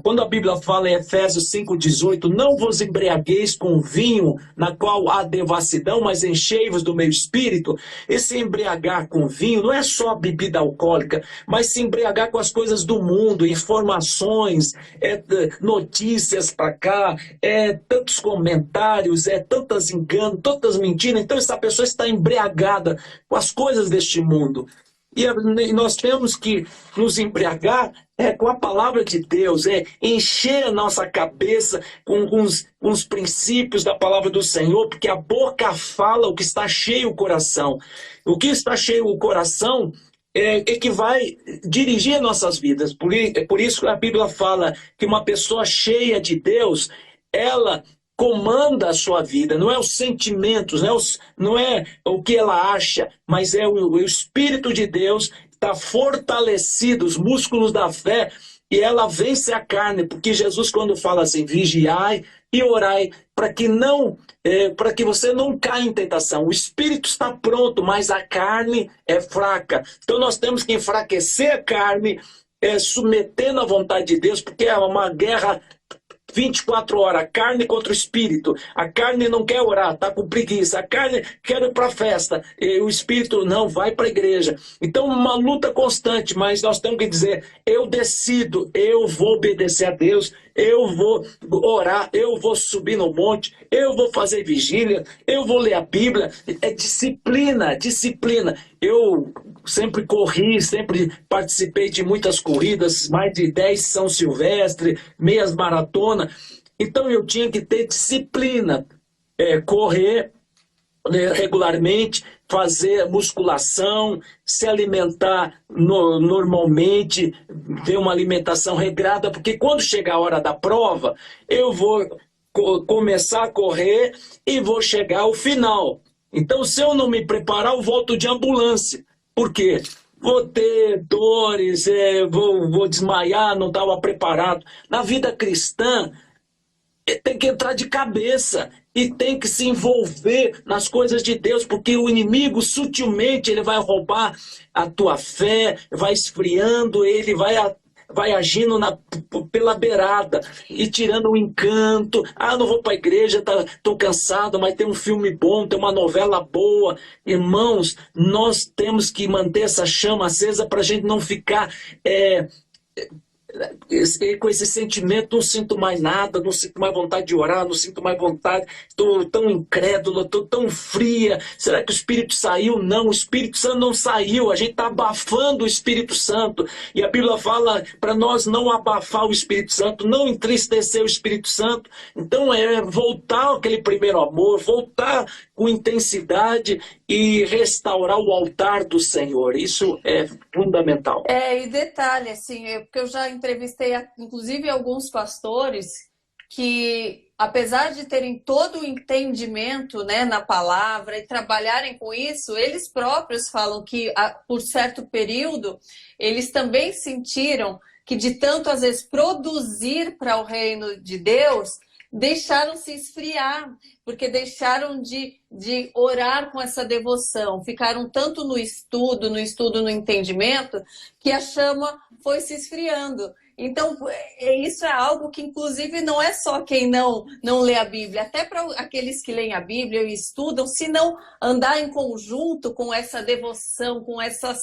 Quando a Bíblia fala em Efésios 5,18, não vos embriagueis com vinho, na qual há devassidão, mas enchei-vos do meu espírito. Esse embriagar com vinho não é só bebida alcoólica, mas se embriagar com as coisas do mundo, informações, notícias para cá, tantos comentários, tantos enganos, tantas mentiras. Então essa pessoa está embriagada com as coisas deste mundo. E nós temos que nos embriagar com a palavra de Deus, encher a nossa cabeça com os princípios da palavra do Senhor, porque a boca fala o que está cheio o coração. O que está cheio o coração é que vai dirigir nossas vidas. Por isso a Bíblia fala que uma pessoa cheia de Deus, ela comanda a sua vida, não é os sentimentos, não é o que ela acha, mas é o Espírito de Deus está fortalecido, os músculos da fé, e ela vence a carne, porque Jesus, quando fala assim, vigiai e orai, para que você não caia em tentação. O Espírito está pronto, mas a carne é fraca. Então nós temos que enfraquecer a carne, submetendo à vontade de Deus, porque é uma guerra 24 horas, a carne contra o espírito. A carne não quer orar, está com preguiça. A carne quer ir para a festa. E o espírito não, vai para a igreja. Então, uma luta constante, mas nós temos que dizer, eu decido, eu vou obedecer a Deus, eu vou orar, eu vou subir no monte, eu vou fazer vigília, eu vou ler a Bíblia. É disciplina, disciplina. Eu sempre corri, sempre participei de muitas corridas, mais de 10 São Silvestre, meias maratona. Então eu tinha que ter disciplina, correr regularmente, fazer musculação, se alimentar normalmente, ter uma alimentação regrada, porque quando chegar a hora da prova, eu vou começar a correr e vou chegar ao final. Então, se eu não me preparar, eu volto de ambulância. Por quê? Vou ter dores, vou desmaiar, não estava preparado. Na vida cristã, tem que entrar de cabeça e tem que se envolver nas coisas de Deus, porque o inimigo sutilmente ele vai roubar a tua fé, vai esfriando, ele vai agindo pela beirada e tirando o encanto. Ah, não vou para a igreja, estou cansado, mas tem um filme bom, tem uma novela boa. Irmãos, nós temos que manter essa chama acesa para a gente não ficar com esse sentimento, não sinto mais nada, não sinto mais vontade de orar, não sinto mais vontade, estou tão incrédulo, estou tão fria, será que o Espírito saiu? Não, o Espírito Santo não saiu, a gente está abafando o Espírito Santo, e a Bíblia fala para nós não abafar o Espírito Santo, não entristecer o Espírito Santo. Então é voltar àquele primeiro amor, voltar com intensidade e restaurar o altar do Senhor, isso é fundamental. E detalhe, assim, porque eu já entrevistei, inclusive, alguns pastores que, apesar de terem todo o entendimento, né, na palavra e trabalharem com isso, eles próprios falam que, por certo período, eles também sentiram que, de tanto, às vezes, produzir para o reino de Deus, deixaram se esfriar, porque deixaram de orar com essa devoção, ficaram tanto no estudo, no entendimento, que a chama foi se esfriando. Então, isso é algo que, inclusive, não é só quem não lê a Bíblia, até para aqueles que leem a Bíblia e estudam, se não andar em conjunto com essa devoção, com essa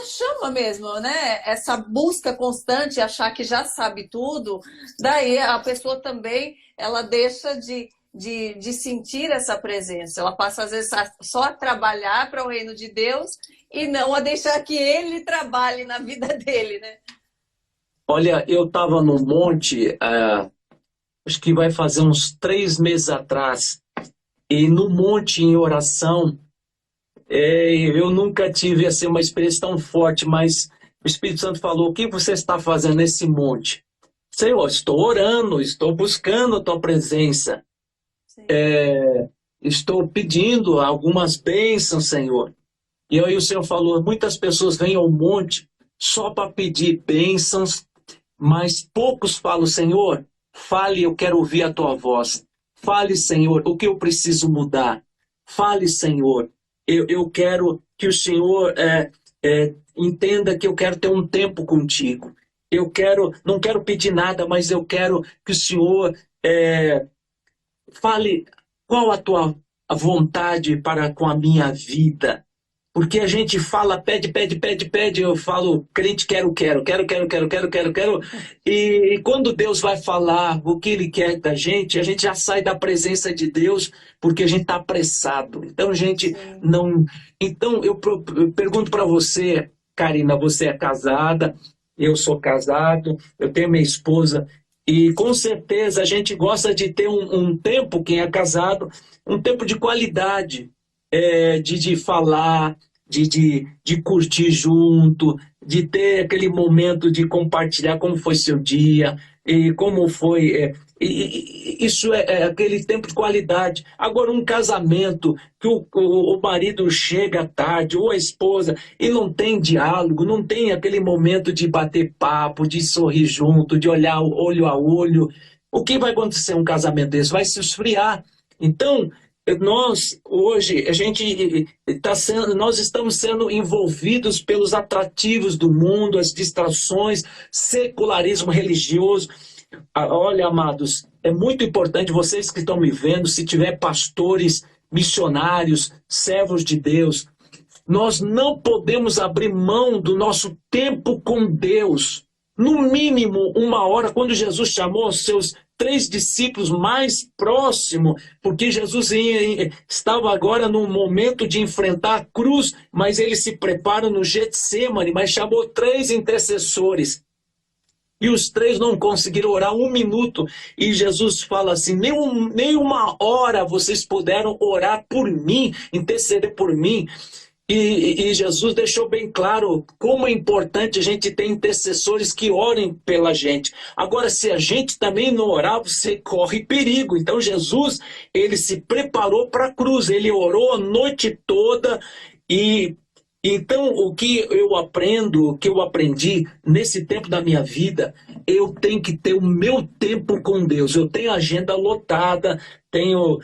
chama mesmo, né? Essa busca constante, achar que já sabe tudo, daí a pessoa também, ela deixa de sentir essa presença. Ela passa, às vezes, só a trabalhar para o reino de Deus e não a deixar que ele trabalhe na vida dele, né? Olha, eu estava no monte, acho que vai fazer uns 3 meses atrás, e no monte em oração, eu nunca tive assim, uma experiência tão forte, mas o Espírito Santo falou: o que você está fazendo nesse monte? Senhor, estou orando, estou buscando a tua presença, estou pedindo algumas bênçãos, Senhor. E aí o Senhor falou: muitas pessoas vêm ao monte só para pedir bênçãos, mas poucos falam: Senhor, fale, eu quero ouvir a tua voz. Fale, Senhor, o que eu preciso mudar. Fale, Senhor. Eu quero que o Senhor entenda que eu quero ter um tempo contigo. Não quero pedir nada, mas eu quero que o Senhor fale qual a tua vontade para com a minha vida. Porque a gente fala, pede, eu falo, crente, quero. E quando Deus vai falar o que Ele quer da gente, a gente já sai da presença de Deus, porque a gente está apressado. Então, gente, não... Então, eu pergunto para você, Karina, você é casada, eu sou casado, eu tenho minha esposa, e com certeza a gente gosta de ter um tempo, quem é casado, um tempo de qualidade, de falar, de curtir junto, de ter aquele momento de compartilhar como foi seu dia, e como foi... isso é aquele tempo de qualidade. Agora, um casamento que o marido chega tarde, ou a esposa, e não tem diálogo, não tem aquele momento de bater papo, de sorrir junto, de olhar olho a olho, o que vai acontecer um casamento desse? Vai se esfriar. Então, nós, hoje, nós estamos sendo envolvidos pelos atrativos do mundo, as distrações, secularismo religioso. Olha, amados, é muito importante, vocês que estão me vendo, se tiver pastores, missionários, servos de Deus, nós não podemos abrir mão do nosso tempo com Deus. No mínimo 1 hora, quando Jesus chamou os seus 3 discípulos mais próximos, porque Jesus estava agora no momento de enfrentar a cruz, mas ele se prepara no Getsêmani, mas chamou 3 intercessores. E os 3 não conseguiram orar 1 minuto. E Jesus fala assim: nem 1 hora vocês puderam orar por mim, interceder por mim. E Jesus deixou bem claro como é importante a gente ter intercessores que orem pela gente. Agora, se a gente também não orar, você corre perigo. Então Jesus, ele se preparou para a cruz, ele orou a noite toda e Então, o que eu aprendo, o que eu aprendi nesse tempo da minha vida, eu tenho que ter o meu tempo com Deus. Eu tenho agenda lotada, tenho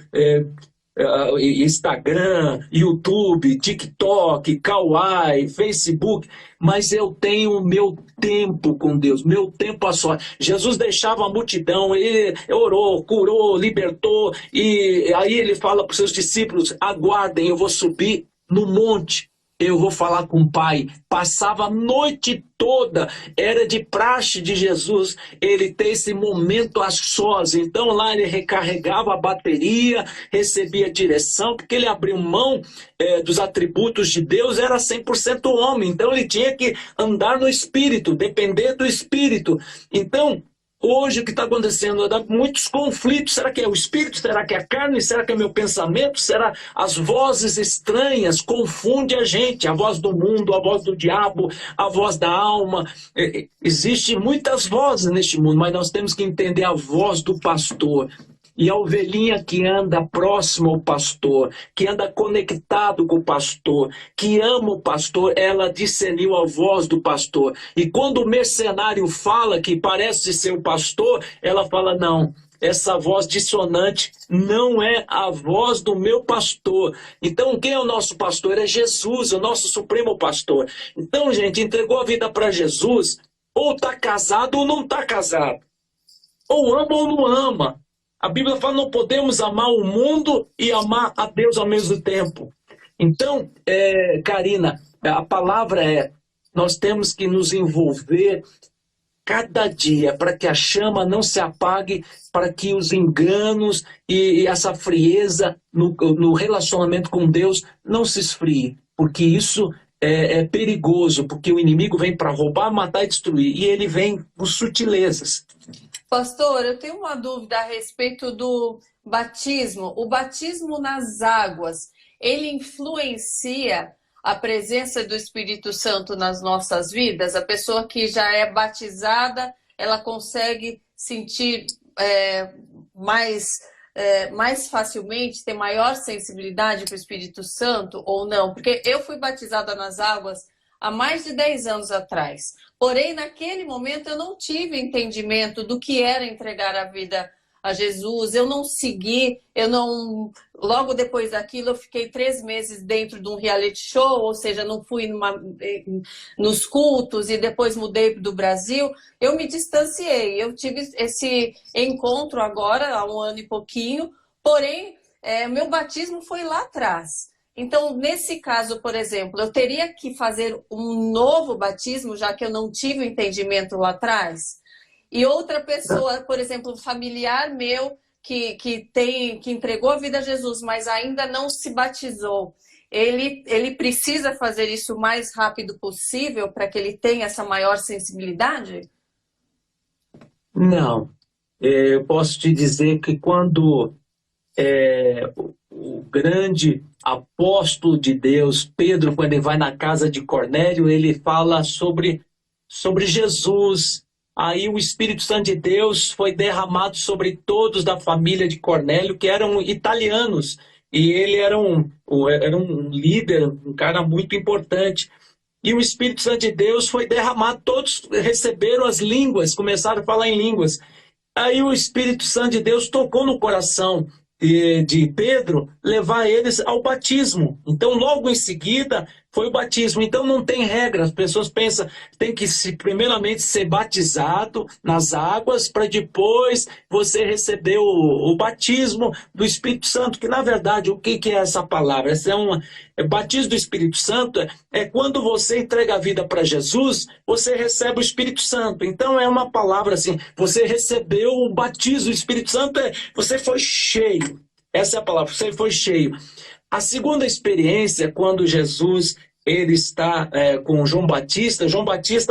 Instagram, YouTube, TikTok, Kawaii, Facebook, mas eu tenho o meu tempo com Deus, meu tempo a sós. Jesus deixava a multidão, ele orou, curou, libertou, e aí ele fala para os seus discípulos: aguardem, eu vou subir no monte. Eu vou falar com o Pai. Passava a noite toda, era de praxe de Jesus ele ter esse momento a sós. Então lá ele recarregava a bateria, recebia direção, porque ele abriu mão dos atributos de Deus, era 100% homem. Então ele tinha que andar no Espírito, depender do Espírito. Então, hoje o que está acontecendo? Há muitos conflitos. Será que é o espírito? Será que é a carne? Será que é meu pensamento? Será as vozes estranhas confundem a gente? A voz do mundo, a voz do diabo, a voz da alma. Existem muitas vozes neste mundo, mas nós temos que entender a voz do pastor. E a ovelhinha que anda próximo ao pastor, que anda conectado com o pastor, que ama o pastor, ela discerniu a voz do pastor. E quando o mercenário fala que parece ser o pastor, ela fala: não, essa voz dissonante não é a voz do meu pastor. Então, quem é o nosso pastor? É Jesus, o nosso supremo pastor. Então, gente, entregou a vida para Jesus, ou está casado ou não está casado. Ou ama ou não ama. A Bíblia fala: não podemos amar o mundo e amar a Deus ao mesmo tempo. Então, Karina, a palavra é: nós temos que nos envolver cada dia para que a chama não se apague, para que os enganos e essa frieza no relacionamento com Deus não se esfrie, porque isso é perigoso, porque o inimigo vem para roubar, matar e destruir, e ele vem com sutilezas. Pastor, eu tenho uma dúvida a respeito do batismo. O batismo nas águas, ele influencia a presença do Espírito Santo nas nossas vidas? A pessoa que já é batizada, ela consegue sentir mais facilmente, ter maior sensibilidade para o Espírito Santo ou não? Porque eu fui batizada nas águas há mais de 10 anos atrás. Porém, naquele momento eu não tive entendimento do que era entregar a vida a Jesus. Eu não segui, logo depois daquilo eu fiquei 3 meses dentro de um reality show, ou seja, não fui nos cultos e depois mudei do Brasil. Eu me distanciei, eu tive esse encontro agora há 1 ano e pouquinho, porém, meu batismo foi lá atrás. Então, nesse caso, por exemplo, eu teria que fazer um novo batismo, já que eu não tive o entendimento lá atrás? E outra pessoa, por exemplo, um familiar meu que entregou a vida a Jesus, mas ainda não se batizou, ele precisa fazer isso o mais rápido possível para que ele tenha essa maior sensibilidade? Não. Eu posso te dizer que quando o grande apóstolo de Deus, Pedro, quando ele vai na casa de Cornélio, ele fala sobre Jesus. Aí o Espírito Santo de Deus foi derramado sobre todos da família de Cornélio, que eram italianos. E ele era um líder, um cara muito importante. E o Espírito Santo de Deus foi derramado, todos receberam as línguas, começaram a falar em línguas. Aí o Espírito Santo de Deus tocou no coração de Pedro levar eles ao batismo. Então, logo em seguida, foi o batismo. Então, não tem regra. As pessoas pensam tem que primeiramente ser batizado nas águas para depois você receber o batismo do Espírito Santo. Que, na verdade, o que é essa palavra? Essa batismo do Espírito Santo é quando você entrega a vida para Jesus, você recebe o Espírito Santo. Então, é uma palavra assim, você recebeu o batismo do Espírito Santo, você foi cheio. Essa é a palavra, você foi cheio. A segunda experiência, quando Jesus ele está com João Batista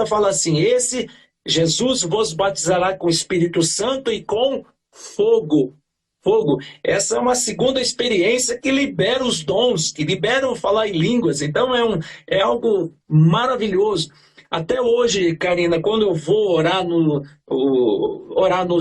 fala assim: esse Jesus vos batizará com o Espírito Santo e com fogo. Fogo. Essa é uma segunda experiência que libera os dons, que liberam falar em línguas. Então é algo maravilhoso. Até hoje, Karina, quando eu vou orar no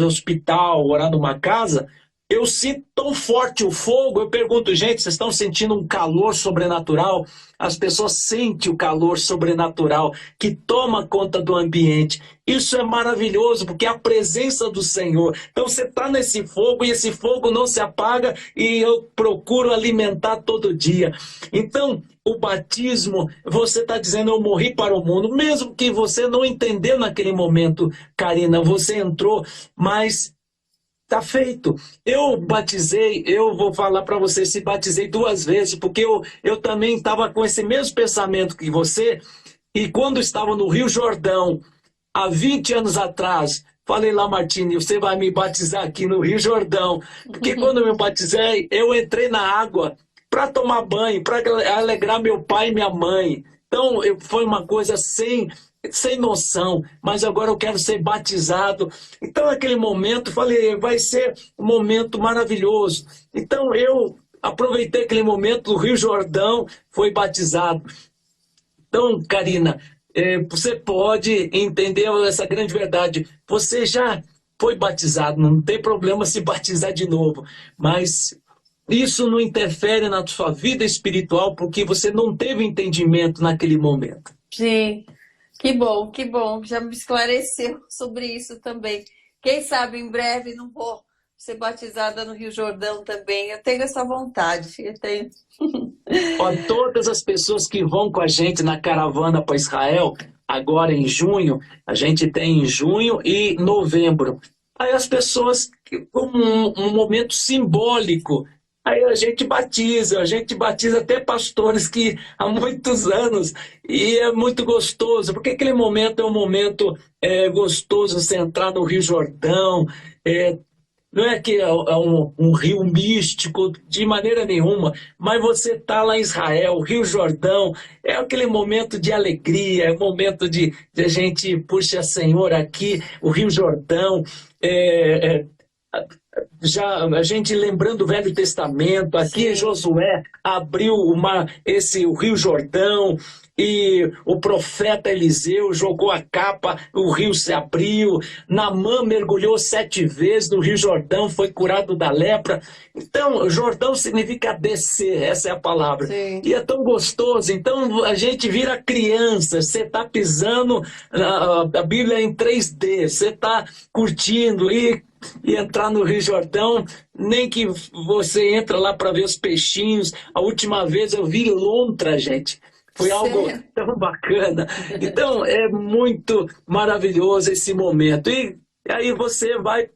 hospital, orar numa casa, eu sinto tão forte o fogo. Eu pergunto, gente, vocês estão sentindo um calor sobrenatural? As pessoas sentem o calor sobrenatural que toma conta do ambiente. Isso é maravilhoso, porque é a presença do Senhor. Então você está nesse fogo e esse fogo não se apaga e eu procuro alimentar todo dia. Então, o batismo, você está dizendo, eu morri para o mundo, mesmo que você não entendeu naquele momento, Karina, você entrou, mas tá feito. Eu batizei, eu vou falar para você, se batizei 2 vezes, porque eu também estava com esse mesmo pensamento que você, e quando estava no Rio Jordão, há 20 anos atrás, falei lá, Martini, você vai me batizar aqui no Rio Jordão, porque quando eu me batizei, eu entrei na água para tomar banho, para alegrar meu pai e minha mãe. Então, foi uma coisa sem noção, mas agora eu quero ser batizado. Então, naquele momento, falei, vai ser um momento maravilhoso. Então, eu aproveitei aquele momento do Rio Jordão, foi batizado. Então, Karina, você pode entender essa grande verdade. Você já foi batizado, não tem problema se batizar de novo, mas isso não interfere na sua vida espiritual porque você não teve entendimento naquele momento. Sim, que bom, já me esclareceu sobre isso também. Quem sabe em breve não vou ser batizada no Rio Jordão também. Eu tenho essa vontade, eu tenho. Ó, todas as pessoas que vão com a gente na caravana para Israel, agora em junho, a gente tem em junho e novembro. Aí as pessoas, como um momento simbólico, aí a gente batiza até pastores que há muitos anos, e é muito gostoso, porque aquele momento é um momento gostoso, você entrar no Rio Jordão, não é que é um rio místico, de maneira nenhuma, mas você está lá em Israel, o Rio Jordão, é aquele momento de alegria, é um momento de a gente, puxa, Senhor, aqui, o Rio Jordão, já a gente lembrando o Velho Testamento, aqui Josué abriu o Rio Jordão, e o profeta Eliseu jogou a capa, o rio se abriu, Naamã mergulhou 7 vezes no Rio Jordão, foi curado da lepra. Então, Jordão significa descer, essa é a palavra. Sim. E é tão gostoso, então a gente vira criança, você está pisando, a Bíblia é em 3D, você está curtindo e entrar no Rio Jordão, nem que você entra lá para ver os peixinhos. A última vez eu vi lontra, gente. Foi algo tão bacana. Então, é muito maravilhoso esse momento. E aí você vai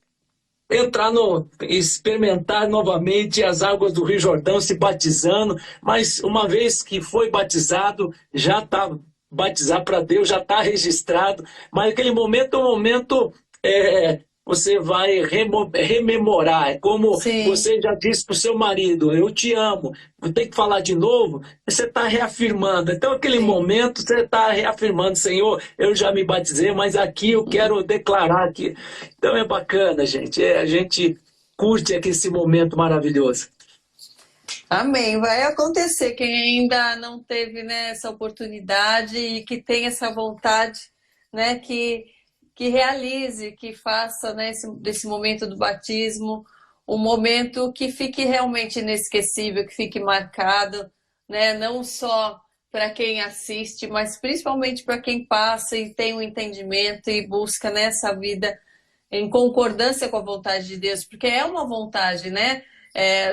experimentar novamente as águas do Rio Jordão, se batizando, mas uma vez que foi batizado, já está batizado para Deus, já está registrado, mas aquele momento é um momento... você vai rememorar, é como você já disse para o seu marido, eu te amo, vou ter que falar de novo, você está reafirmando, então aquele momento você está reafirmando, Senhor, eu já me batizei, mas aqui eu quero declarar aqui, então é bacana, gente, a gente curte aqui esse momento maravilhoso. Amém, vai acontecer, quem ainda não teve, né, essa oportunidade e que tem essa vontade, né, que realize, que faça, né, desse momento do batismo um momento que fique realmente inesquecível, que fique marcado, né, não só para quem assiste, mas principalmente para quem passa e tem um entendimento e busca nessa vida em concordância com a vontade de Deus, porque é uma vontade, né,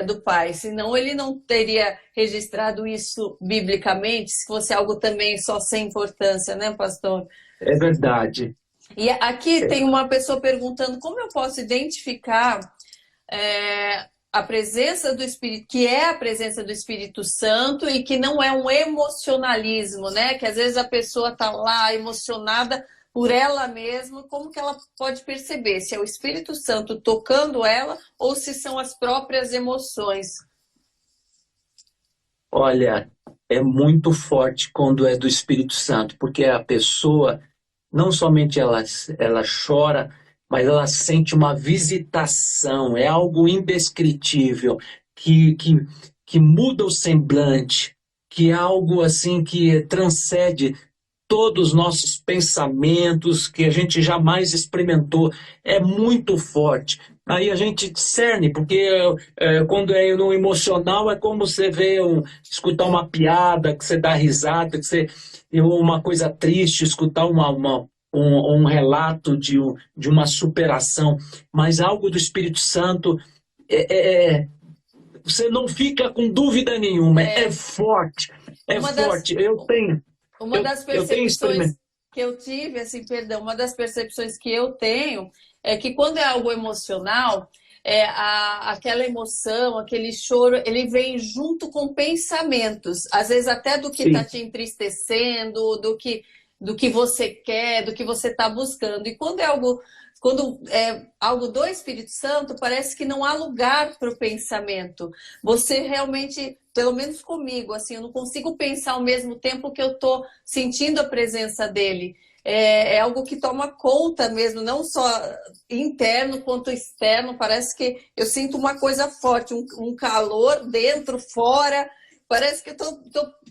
do Pai, senão ele não teria registrado isso biblicamente, se fosse algo também só sem importância, né, pastor? É verdade. E aqui tem uma pessoa perguntando como eu posso identificar a presença do Espírito, que é a presença do Espírito Santo e que não é um emocionalismo, né? Que às vezes a pessoa está lá emocionada por ela mesma, como que ela pode perceber se é o Espírito Santo tocando ela ou se são as próprias emoções? Olha, é muito forte quando é do Espírito Santo, porque a pessoa... não somente ela chora, mas ela sente uma visitação, é algo indescritível, que muda o semblante, que é algo assim que transcende todos os nossos pensamentos, que a gente jamais experimentou. É muito forte. aí a gente discerne, porque quando é no emocional é como você vê, escutar uma piada, que você dá risada, uma coisa triste, escutar um relato de uma superação, mas algo do Espírito Santo você não fica com dúvida nenhuma, é forte, é Uma das, forte. Eu tenho, uma das eu tenho percepções experimentado. que eu tive, assim, perdão, uma das percepções que eu tenho é que quando é algo emocional, aquela emoção, aquele choro, ele vem junto com pensamentos, às vezes até do que está Sim, te entristecendo, do que você quer, do que você está buscando. E quando é algo do Espírito Santo, parece que não há lugar para o pensamento. Você realmente, pelo menos comigo, assim, eu não consigo pensar ao mesmo tempo que eu estou sentindo a presença dele. É algo que toma conta mesmo, não só interno quanto externo. Parece que eu sinto uma coisa forte, um calor dentro, fora. Parece que eu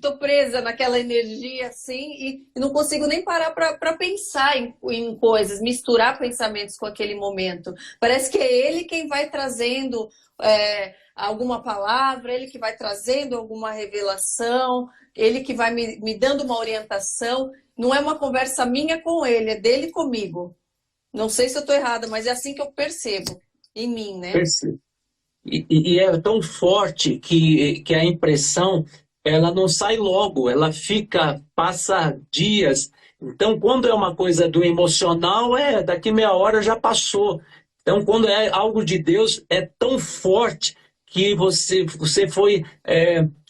tô presa naquela energia assim e não consigo nem parar para pensar em coisas, misturar pensamentos com aquele momento. Parece que é ele quem vai trazendo alguma palavra, ele que vai trazendo alguma revelação, ele que vai me dando uma orientação. Não é uma conversa minha com ele, é dele comigo. Não sei se eu estou errada, mas é assim que eu percebo em mim, né? percebo. E é tão forte que a impressão ela não sai logo, ela passa dias. Então, quando é uma coisa do emocional, daqui meia hora já passou. Então, quando é algo de Deus, é tão forte que você foi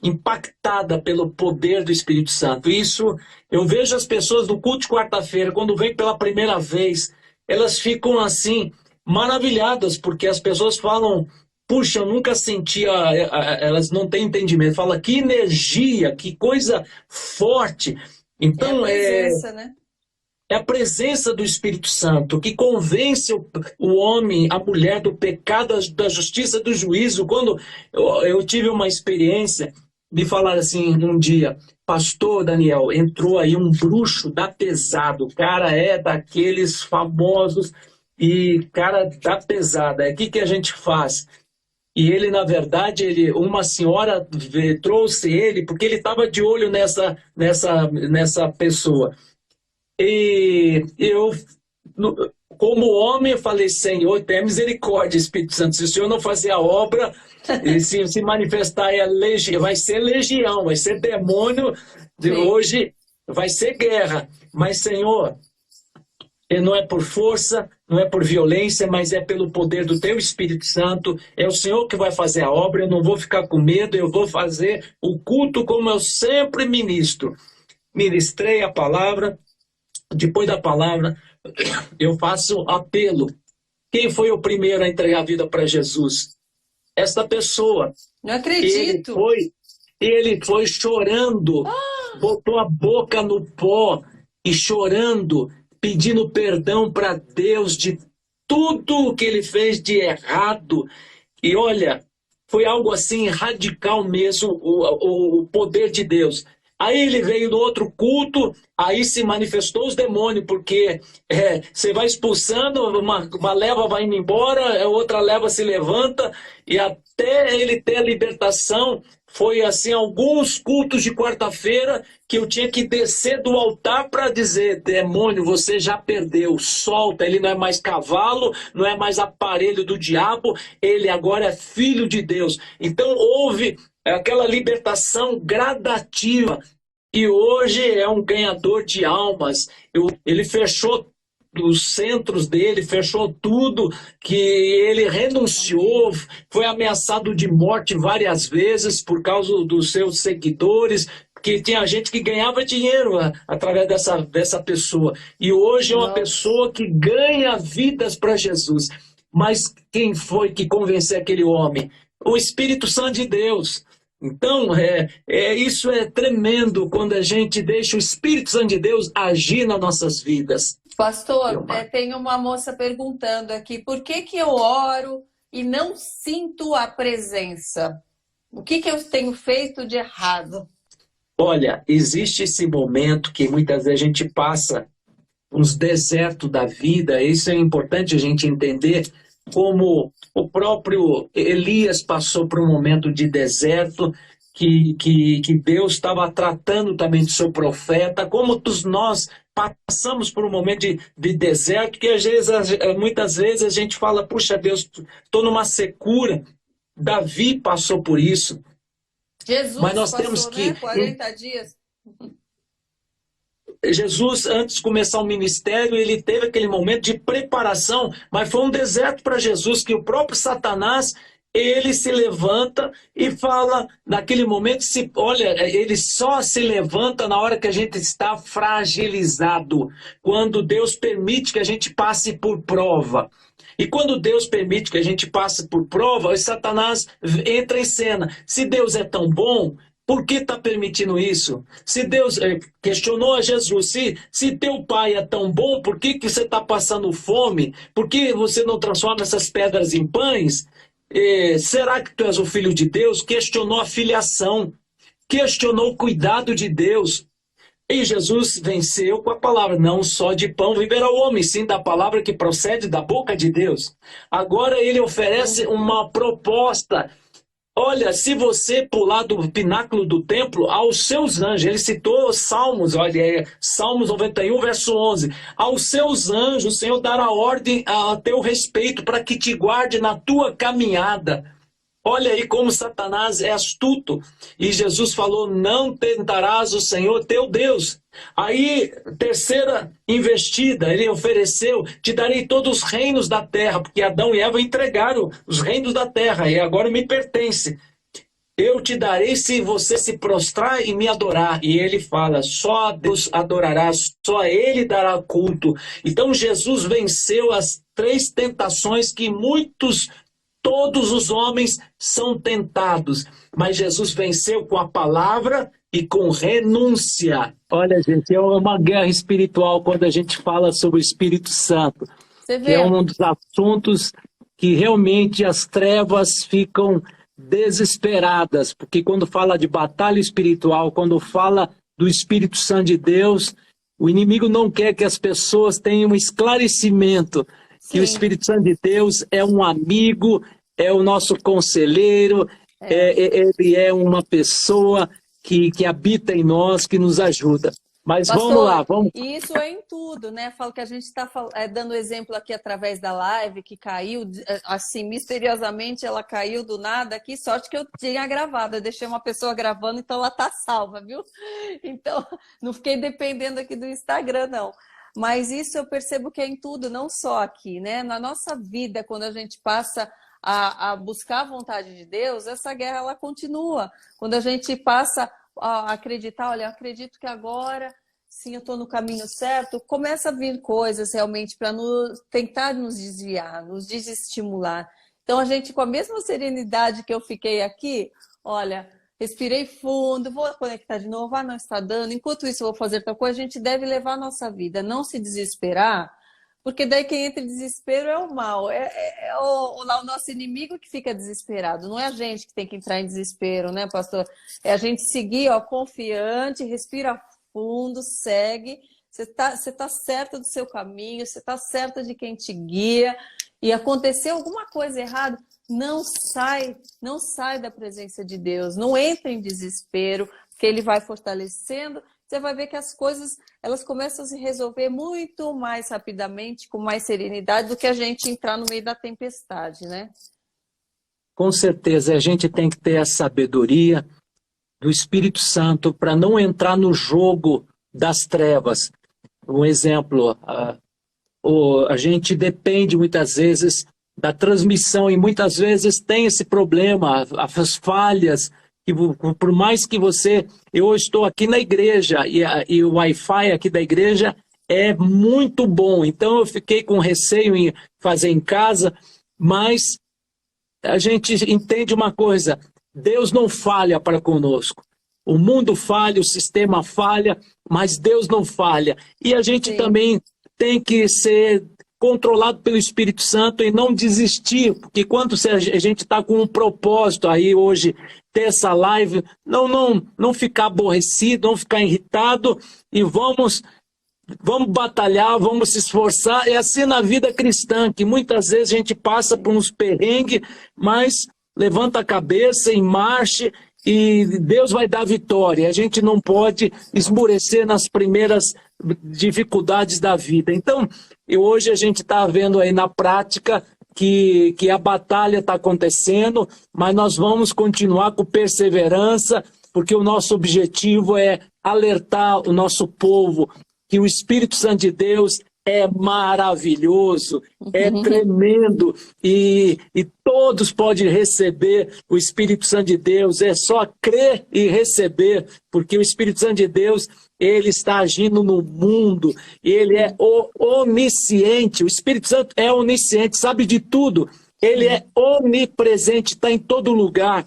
impactada pelo poder do Espírito Santo. Isso, eu vejo as pessoas no culto de quarta-feira, quando vem pela primeira vez, elas ficam assim, maravilhadas, porque as pessoas falam. Puxa, eu nunca sentia. Elas não têm entendimento. Fala que energia, que coisa forte. É a Então, presença, né? é a presença do Espírito Santo que convence o homem, a mulher do pecado, da justiça, do juízo. Quando eu tive uma experiência, me falaram assim um dia, Pastor Daniel, entrou aí um bruxo da pesada, o cara é daqueles famosos e cara da pesada. O que a gente faz? E ele, na verdade, uma senhora trouxe ele porque ele estava de olho nessa pessoa. E eu, como homem, eu falei, Senhor, tenha misericórdia, Espírito Santo. Se o Senhor não fazer a obra, e se manifestar, vai ser legião, vai ser demônio. Sim. Hoje vai ser guerra. Mas, Senhor, e não é por força, não é por violência, mas é pelo poder do teu Espírito Santo. É o Senhor que vai fazer a obra. Eu não vou ficar com medo, eu vou fazer o culto como eu sempre ministro. Ministrei a palavra, depois da palavra, eu faço apelo. Quem foi o primeiro a entregar a vida para Jesus? Esta pessoa. Não Ele acredito. foi, ele foi chorando, botou a boca no pó e chorando, pedindo perdão para Deus de tudo o que ele fez de errado. E olha, foi algo assim radical mesmo, o poder de Deus. Aí ele veio no outro culto, aí se manifestou os demônios, porque você vai expulsando, uma leva vai indo embora, a outra leva se levanta, e até ele ter a libertação, foi assim, alguns cultos de quarta-feira que eu tinha que descer do altar para dizer, demônio, você já perdeu, solta, ele não é mais cavalo, não é mais aparelho do diabo, ele agora é filho de Deus. Então houve aquela libertação gradativa. E hoje é um ganhador de almas. Ele fechou os centros dele, fechou tudo, que ele renunciou, foi ameaçado de morte várias vezes por causa dos seus seguidores, que tinha gente que ganhava dinheiro através dessa pessoa. E hoje é uma Nossa. pessoa que ganha vidas para Jesus. Mas quem foi que convenceu aquele homem? O Espírito Santo de Deus. Então, isso é tremendo quando a gente deixa o Espírito Santo de Deus agir nas nossas vidas. Pastor, tem uma moça perguntando aqui, por que eu oro e não sinto a presença? O que eu tenho feito de errado? Olha, existe esse momento que muitas vezes a gente passa uns desertos da vida, isso é importante a gente entender, como o próprio Elias passou por um momento de deserto, que Deus estava tratando também do seu profeta, como todos nós passamos por um momento de deserto, que às vezes, muitas vezes a gente fala, puxa Deus, estou numa secura. Davi passou por isso, mas Jesus nós temos passou, né? que 40 dias. Jesus, antes de começar o ministério, ele teve aquele momento de preparação, mas foi um deserto para Jesus, que o próprio Satanás, ele se levanta e fala, naquele momento, olha, ele só se levanta na hora que a gente está fragilizado, quando Deus permite que a gente passe por prova. E quando Deus permite que a gente passe por prova, o Satanás entra em cena. Se Deus é tão bom, por que está permitindo isso? Se Deus questionou a Jesus, se teu pai é tão bom, por que você está passando fome? Por que você não transforma essas pedras em pães? Será que tu és o filho de Deus? Questionou a filiação, questionou o cuidado de Deus. E Jesus venceu com a palavra, não só de pão viverá o homem, sim da palavra que procede da boca de Deus. Agora ele oferece uma proposta. Olha, se você pular do pináculo do templo, aos seus anjos, ele citou Salmos, olha, Salmos 91, verso 11. Aos seus anjos, o Senhor dará ordem a teu respeito para que te guarde na tua caminhada. Olha aí como Satanás é astuto. E Jesus falou, não tentarás o Senhor teu Deus. Aí, terceira investida, ele ofereceu, te darei todos os reinos da terra, porque Adão e Eva entregaram os reinos da terra, e agora me pertence. Eu te darei se você se prostrar e me adorar. E ele fala, só a Deus adorarás, só a ele dará culto. Então Jesus venceu as 3 tentações que todos os homens são tentados, mas Jesus venceu com a palavra e com renúncia. Olha, gente, é uma guerra espiritual quando a gente fala sobre o Espírito Santo. Você Que vê? é um dos assuntos que realmente as trevas ficam desesperadas, porque quando fala de batalha espiritual, quando fala do Espírito Santo de Deus, o inimigo não quer que as pessoas tenham um esclarecimento que o Espírito Santo de Deus é um amigo, é o nosso conselheiro, ele é uma pessoa que habita em nós, que nos ajuda. Mas Pastor, vamos lá, vamos. e isso é em tudo, né? Falo que a gente está dando exemplo aqui através da live, que caiu, assim, misteriosamente ela caiu do nada aqui, sorte que eu tinha gravado, eu deixei uma pessoa gravando, então ela tá salva, viu? Então, não fiquei dependendo aqui do Instagram, não. Mas isso eu percebo que é em tudo, não só aqui, né? Na nossa vida, quando a gente passa a buscar a vontade de Deus, essa guerra ela continua. Quando a gente passa a acreditar, olha, eu acredito que agora sim eu estou no caminho certo, começa a vir coisas realmente para tentar nos desviar, nos desestimular. Então a gente, com a mesma serenidade que eu fiquei aqui, olha, respirei fundo, vou conectar de novo, não está dando, enquanto isso eu vou fazer tal coisa, a gente deve levar a nossa vida, não se desesperar, porque daí quem entra em desespero é o mal, é o nosso inimigo que fica desesperado, não é a gente que tem que entrar em desespero, né, pastor? É a gente seguir, ó, confiante, respira fundo, segue, você tá certa do seu caminho, você tá certa de quem te guia, e aconteceu alguma coisa errada, não sai da presença de Deus, não entra em desespero, porque ele vai fortalecendo, você vai ver que as coisas elas começam a se resolver muito mais rapidamente, com mais serenidade, do que a gente entrar no meio da tempestade, né? Com certeza, a gente tem que ter a sabedoria do Espírito Santo para não entrar no jogo das trevas. Um exemplo, a gente depende muitas vezes da transmissão e muitas vezes tem esse problema, as falhas, e por mais que eu estou aqui na igreja e o Wi-Fi aqui da igreja é muito bom, então eu fiquei com receio em fazer em casa, mas a gente entende uma coisa, Deus não falha para conosco. O mundo falha, o sistema falha, mas Deus não falha. E a gente também tem que ser controlado pelo Espírito Santo e não desistir, porque quando a gente está com um propósito aí hoje, ter essa live, não ficar aborrecido, não ficar irritado e vamos vamos batalhar, vamos se esforçar. É assim na vida cristã, que muitas vezes a gente passa por uns perrengues, mas levanta a cabeça e marche, e Deus vai dar vitória. A gente não pode esmorecer nas primeiras dificuldades da vida. Então, hoje a gente está vendo aí na prática que a batalha está acontecendo, mas nós vamos continuar com perseverança, porque o nosso objetivo é alertar o nosso povo que o Espírito Santo de Deus é maravilhoso, é tremendo, e todos podem receber o Espírito Santo de Deus. É só crer e receber, porque o Espírito Santo de Deus, ele está agindo no mundo, ele é onisciente. O Espírito Santo é onisciente, sabe de tudo, ele é onipresente, está em todo lugar.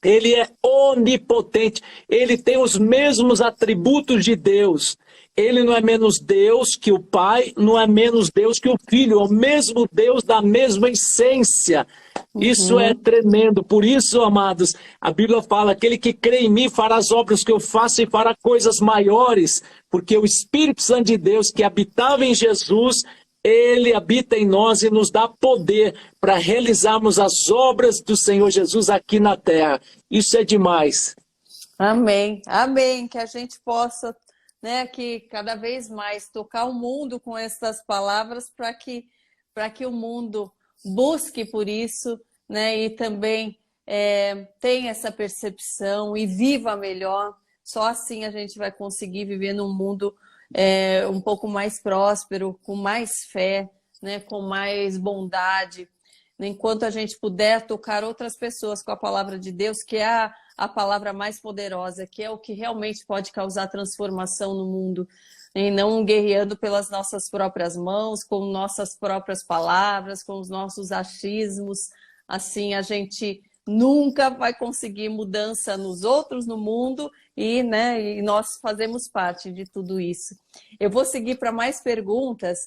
Ele é onipotente, ele tem os mesmos atributos de Deus. Ele não é menos Deus que o Pai, não é menos Deus que o Filho, é o mesmo Deus da mesma essência. Isso é tremendo. Por isso, amados, a Bíblia fala: aquele que crê em mim fará as obras que eu faço e fará coisas maiores, porque o Espírito Santo de Deus que habitava em Jesus, ele habita em nós e nos dá poder para realizarmos as obras do Senhor Jesus aqui na terra. Isso é demais. Amém, amém, que a gente possa, né, que cada vez mais tocar o mundo com essas palavras, para que o mundo busque por isso, né, e também tenha essa percepção e viva melhor. Só assim a gente vai conseguir viver num mundo um pouco mais próspero, com mais fé, né, com mais bondade. Enquanto a gente puder tocar outras pessoas com a palavra de Deus, que é a palavra mais poderosa, que é o que realmente pode causar transformação no mundo, e não guerreando pelas nossas próprias mãos, com nossas próprias palavras, com os nossos achismos. Assim a gente nunca vai conseguir mudança nos outros, no mundo, e nós fazemos parte de tudo isso. Eu vou seguir para mais perguntas.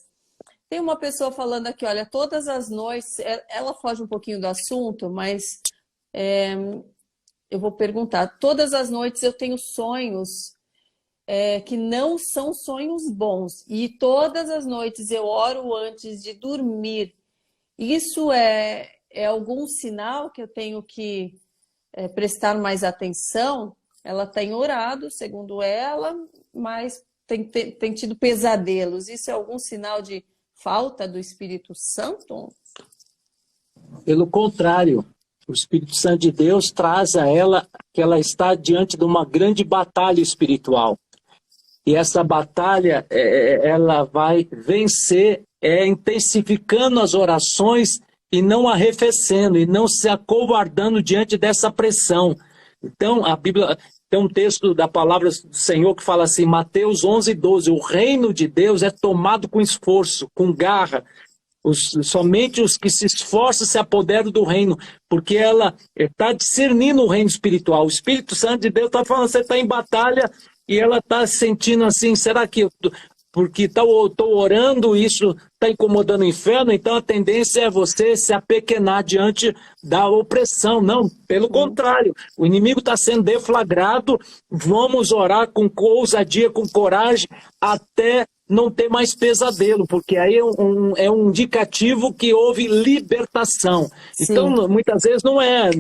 Tem uma pessoa falando aqui, olha, todas as noites, ela foge um pouquinho do assunto, mas eu vou perguntar, todas as noites eu tenho sonhos que não são sonhos bons, e todas as noites eu oro antes de dormir. Isso é algum sinal que eu tenho que prestar mais atenção? Ela tem orado, segundo ela, mas tem tido pesadelos. Isso é algum sinal de falta do Espírito Santo? Pelo contrário, o Espírito Santo de Deus traz a ela que ela está diante de uma grande batalha espiritual. E essa batalha, ela vai vencer intensificando as orações e não arrefecendo, e não se acovardando diante dessa pressão. Então, a Bíblia tem um texto da palavra do Senhor que fala assim, Mateus 11:12, o reino de Deus é tomado com esforço, com garra. Somente os que se esforçam se apoderam do reino, porque ela está discernindo o reino espiritual. O Espírito Santo de Deus está falando, você está em batalha, e ela está sentindo assim, será que porque estou orando, isso está incomodando o inferno, então a tendência é você se apequenar diante da opressão. Não, pelo contrário, o inimigo está sendo deflagrado, vamos orar com ousadia, com coragem, até não ter mais pesadelo, porque aí é um indicativo que houve libertação. Sim. Então, muitas vezes não é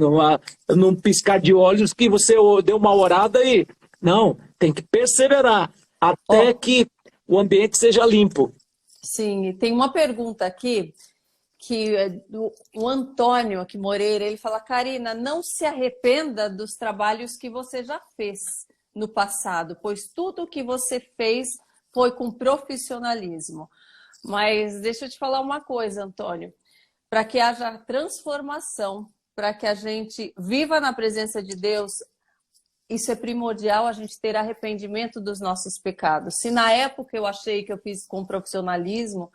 num piscar de olhos que você deu uma orada e... Não, tem que perseverar até que o ambiente seja limpo. Sim, e tem uma pergunta aqui, que o Antônio aqui Moreira, ele fala, Karina, não se arrependa dos trabalhos que você já fez no passado, pois tudo o que você fez foi com profissionalismo. Mas deixa eu te falar uma coisa, Antônio, para que haja transformação, para que a gente viva na presença de Deus, isso é primordial, a gente ter arrependimento dos nossos pecados. Se na época eu achei que eu fiz com profissionalismo,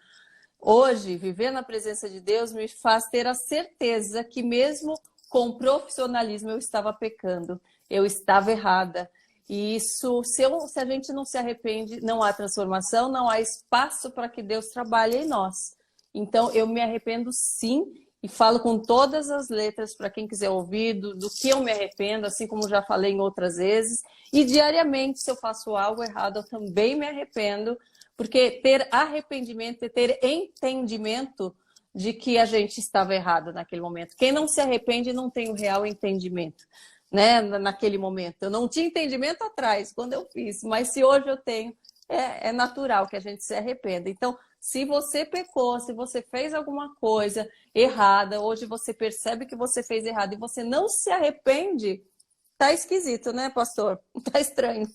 hoje, viver na presença de Deus me faz ter a certeza que mesmo com profissionalismo eu estava pecando, eu estava errada. E isso, se a gente não se arrepende, não há transformação, não há espaço para que Deus trabalhe em nós. Então, eu me arrependo sim, e falo com todas as letras para quem quiser ouvir do que eu me arrependo, assim como já falei em outras vezes. E diariamente, se eu faço algo errado, eu também me arrependo, Porque ter arrependimento é ter entendimento de que a gente estava errado naquele momento. Quem não se arrepende não tem o real entendimento, né? Naquele momento. Eu não tinha entendimento atrás, quando eu fiz, mas se hoje eu tenho, é natural que a gente se arrependa. Então, se você pecou, se você fez alguma coisa errada, hoje você percebe que você fez errado e você não se arrepende, tá esquisito, né, pastor? Tá estranho.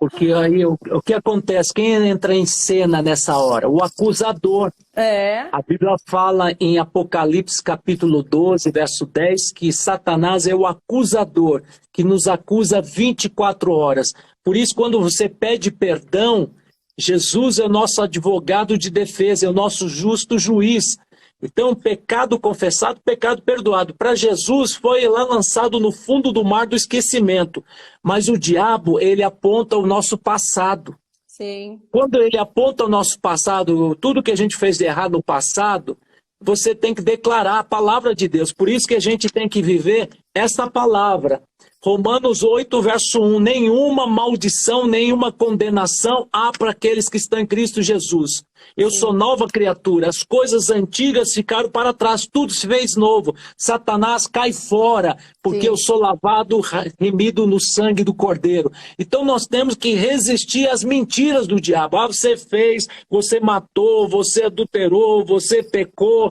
Porque aí o que acontece? Quem entra em cena nessa hora? O acusador. É, A Bíblia fala em Apocalipse capítulo 12, verso 10, que Satanás é o acusador, que nos acusa 24 horas. Por isso, quando você pede perdão, Jesus é o nosso advogado de defesa, é o nosso justo juiz. Então, pecado confessado, pecado perdoado. Para Jesus, foi lá lançado no fundo do mar do esquecimento. Mas o diabo, ele aponta o nosso passado. sim. Quando ele aponta o nosso passado, tudo que a gente fez de errado no passado, você tem que declarar a palavra de Deus. Por isso que a gente tem que viver essa palavra. Romanos 8, verso 1. Nenhuma maldição, nenhuma condenação há para aqueles que estão em Cristo Jesus. Eu sou nova criatura, as coisas antigas ficaram para trás, tudo se fez novo. Satanás cai fora, porque Sim. eu sou lavado, remido no sangue do Cordeiro. Então nós temos que resistir às mentiras do diabo. Ah, você fez, você matou, você adulterou, você pecou.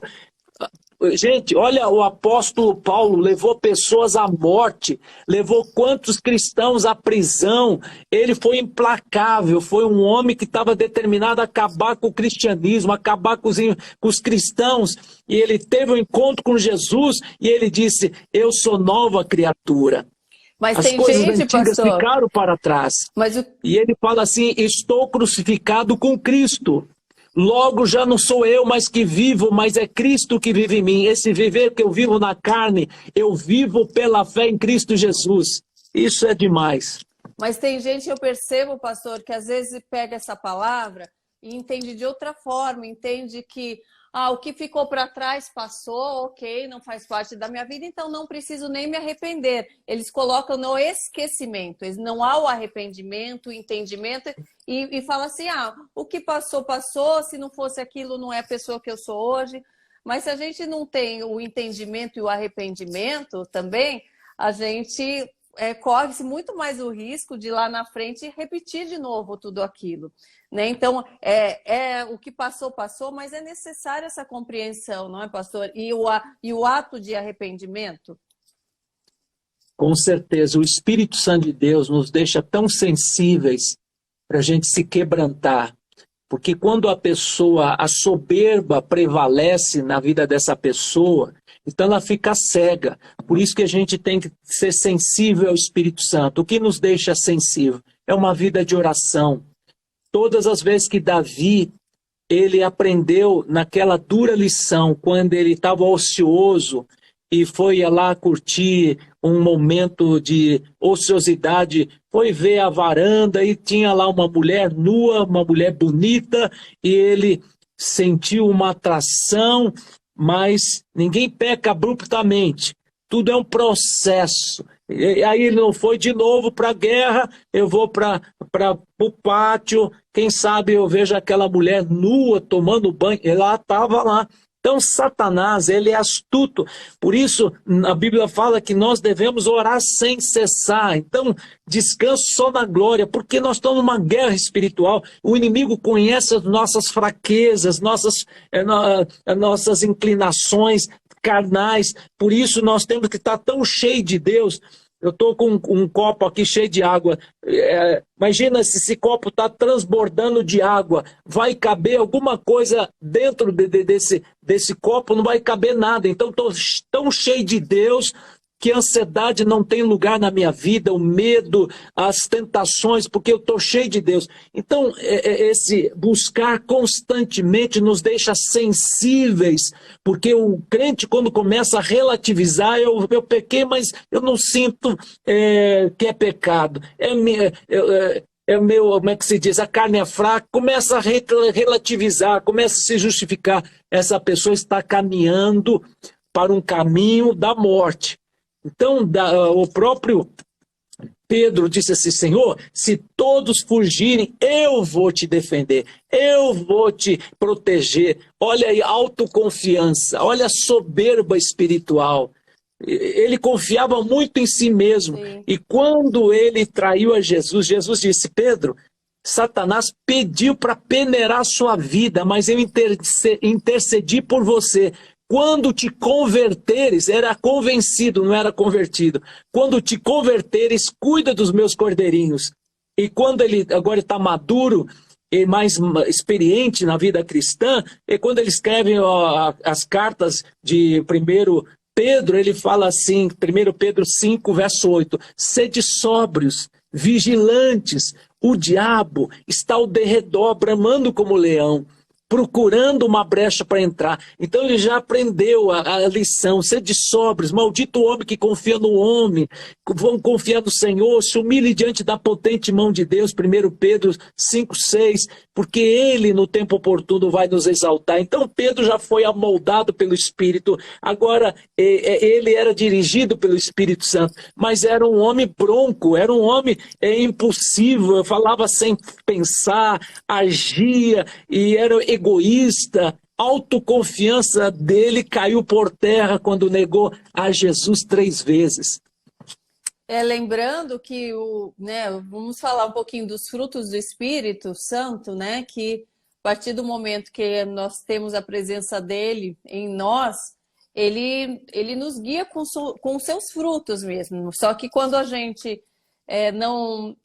Gente, olha, o apóstolo Paulo levou pessoas à morte, levou quantos cristãos à prisão. Ele foi implacável, foi um homem que estava determinado a acabar com o cristianismo, acabar com os cristãos. E ele teve um encontro com Jesus e ele disse, eu sou nova criatura. Mas As tem coisas gente, antigas pastor, ficaram para trás. mas E ele fala assim, estou crucificado com Cristo. Logo já não sou eu mais que vivo, mas é Cristo que vive em mim. Esse viver que eu vivo na carne, eu vivo pela fé em Cristo Jesus. Isso é demais. Mas tem gente, eu percebo, pastor, que às vezes pega essa palavra e entende de outra forma, entende que o que ficou para trás passou, ok, não faz parte da minha vida, então não preciso nem me arrepender. Eles colocam no esquecimento, eles não há o arrependimento, o entendimento, e fala assim, o que passou, passou, se não fosse aquilo, não é a pessoa que eu sou hoje. Mas se a gente não tem o entendimento e o arrependimento também, a gente corre-se muito mais o risco de lá na frente repetir de novo tudo aquilo, né? Então, o que passou, passou, mas é necessária essa compreensão, não é, pastor? E o ato de arrependimento? Com certeza, o Espírito Santo de Deus nos deixa tão sensíveis para a gente se quebrantar. Porque quando a soberba prevalece na vida dessa pessoa, então ela fica cega. Por isso que a gente tem que ser sensível ao Espírito Santo. O que nos deixa sensível é uma vida de oração. Todas as vezes que Davi, ele aprendeu naquela dura lição, quando ele estava ocioso e foi lá curtir um momento de ociosidade, foi ver a varanda e tinha lá uma mulher nua, uma mulher bonita, e ele sentiu uma atração, mas ninguém peca abruptamente. Tudo é um processo. E aí ele não foi de novo para a guerra, eu vou para o pátio, quem sabe eu vejo aquela mulher nua tomando banho, ela estava lá. Então Satanás, ele é astuto, por isso a Bíblia fala que nós devemos orar sem cessar. Então descanso só na glória, porque nós estamos numa guerra espiritual. O inimigo conhece as nossas fraquezas, nossas inclinações carnais, por isso nós temos que estar tão cheios de Deus. Eu estou com um copo aqui cheio de água. Imagina se esse copo está transbordando de água. Vai caber alguma coisa dentro desse copo? Não vai caber nada. Então estou tão cheio de Deus que a ansiedade não tem lugar na minha vida, o medo, as tentações, porque eu estou cheio de Deus. Então, esse buscar constantemente nos deixa sensíveis, porque o crente, quando começa a relativizar, eu pequei, mas eu não sinto que é pecado. Como é que se diz? A carne é fraca, começa a relativizar, começa a se justificar. Essa pessoa está caminhando para um caminho da morte. Então, o próprio Pedro disse assim: Senhor, se todos fugirem, eu vou te defender, eu vou te proteger. Olha aí, autoconfiança, olha a soberba espiritual. Ele confiava muito em si mesmo. Sim. E quando ele traiu a Jesus, Jesus disse: Pedro, Satanás pediu para peneirar sua vida, mas eu intercedi por você. Quando te converteres, era convencido, não era convertido. Quando te converteres, cuida dos meus cordeirinhos. E quando ele agora está maduro e mais experiente na vida cristã, e quando ele escreve as cartas de 1 Pedro, ele fala assim, 1 Pedro 5, verso 8, sede sóbrios, vigilantes, o diabo está ao derredor, bramando como leão, procurando uma brecha para entrar. Então ele já aprendeu a lição, sede sóbrios, maldito o homem que confia no homem, vão confiar no Senhor, se humilhe diante da potente mão de Deus, 1 Pedro 5, 6, porque ele no tempo oportuno vai nos exaltar. Então Pedro já foi amoldado pelo Espírito, agora ele era dirigido pelo Espírito Santo, mas era um homem bronco, era um homem impulsivo, falava sem pensar, agia e era egoísta. Autoconfiança dele caiu por terra quando negou a Jesus 3 vezes. Lembrando que vamos falar um pouquinho dos frutos do Espírito Santo, né? Que a partir do momento que nós temos a presença dele em nós, ele nos guia com seus frutos mesmo. Só que quando a gente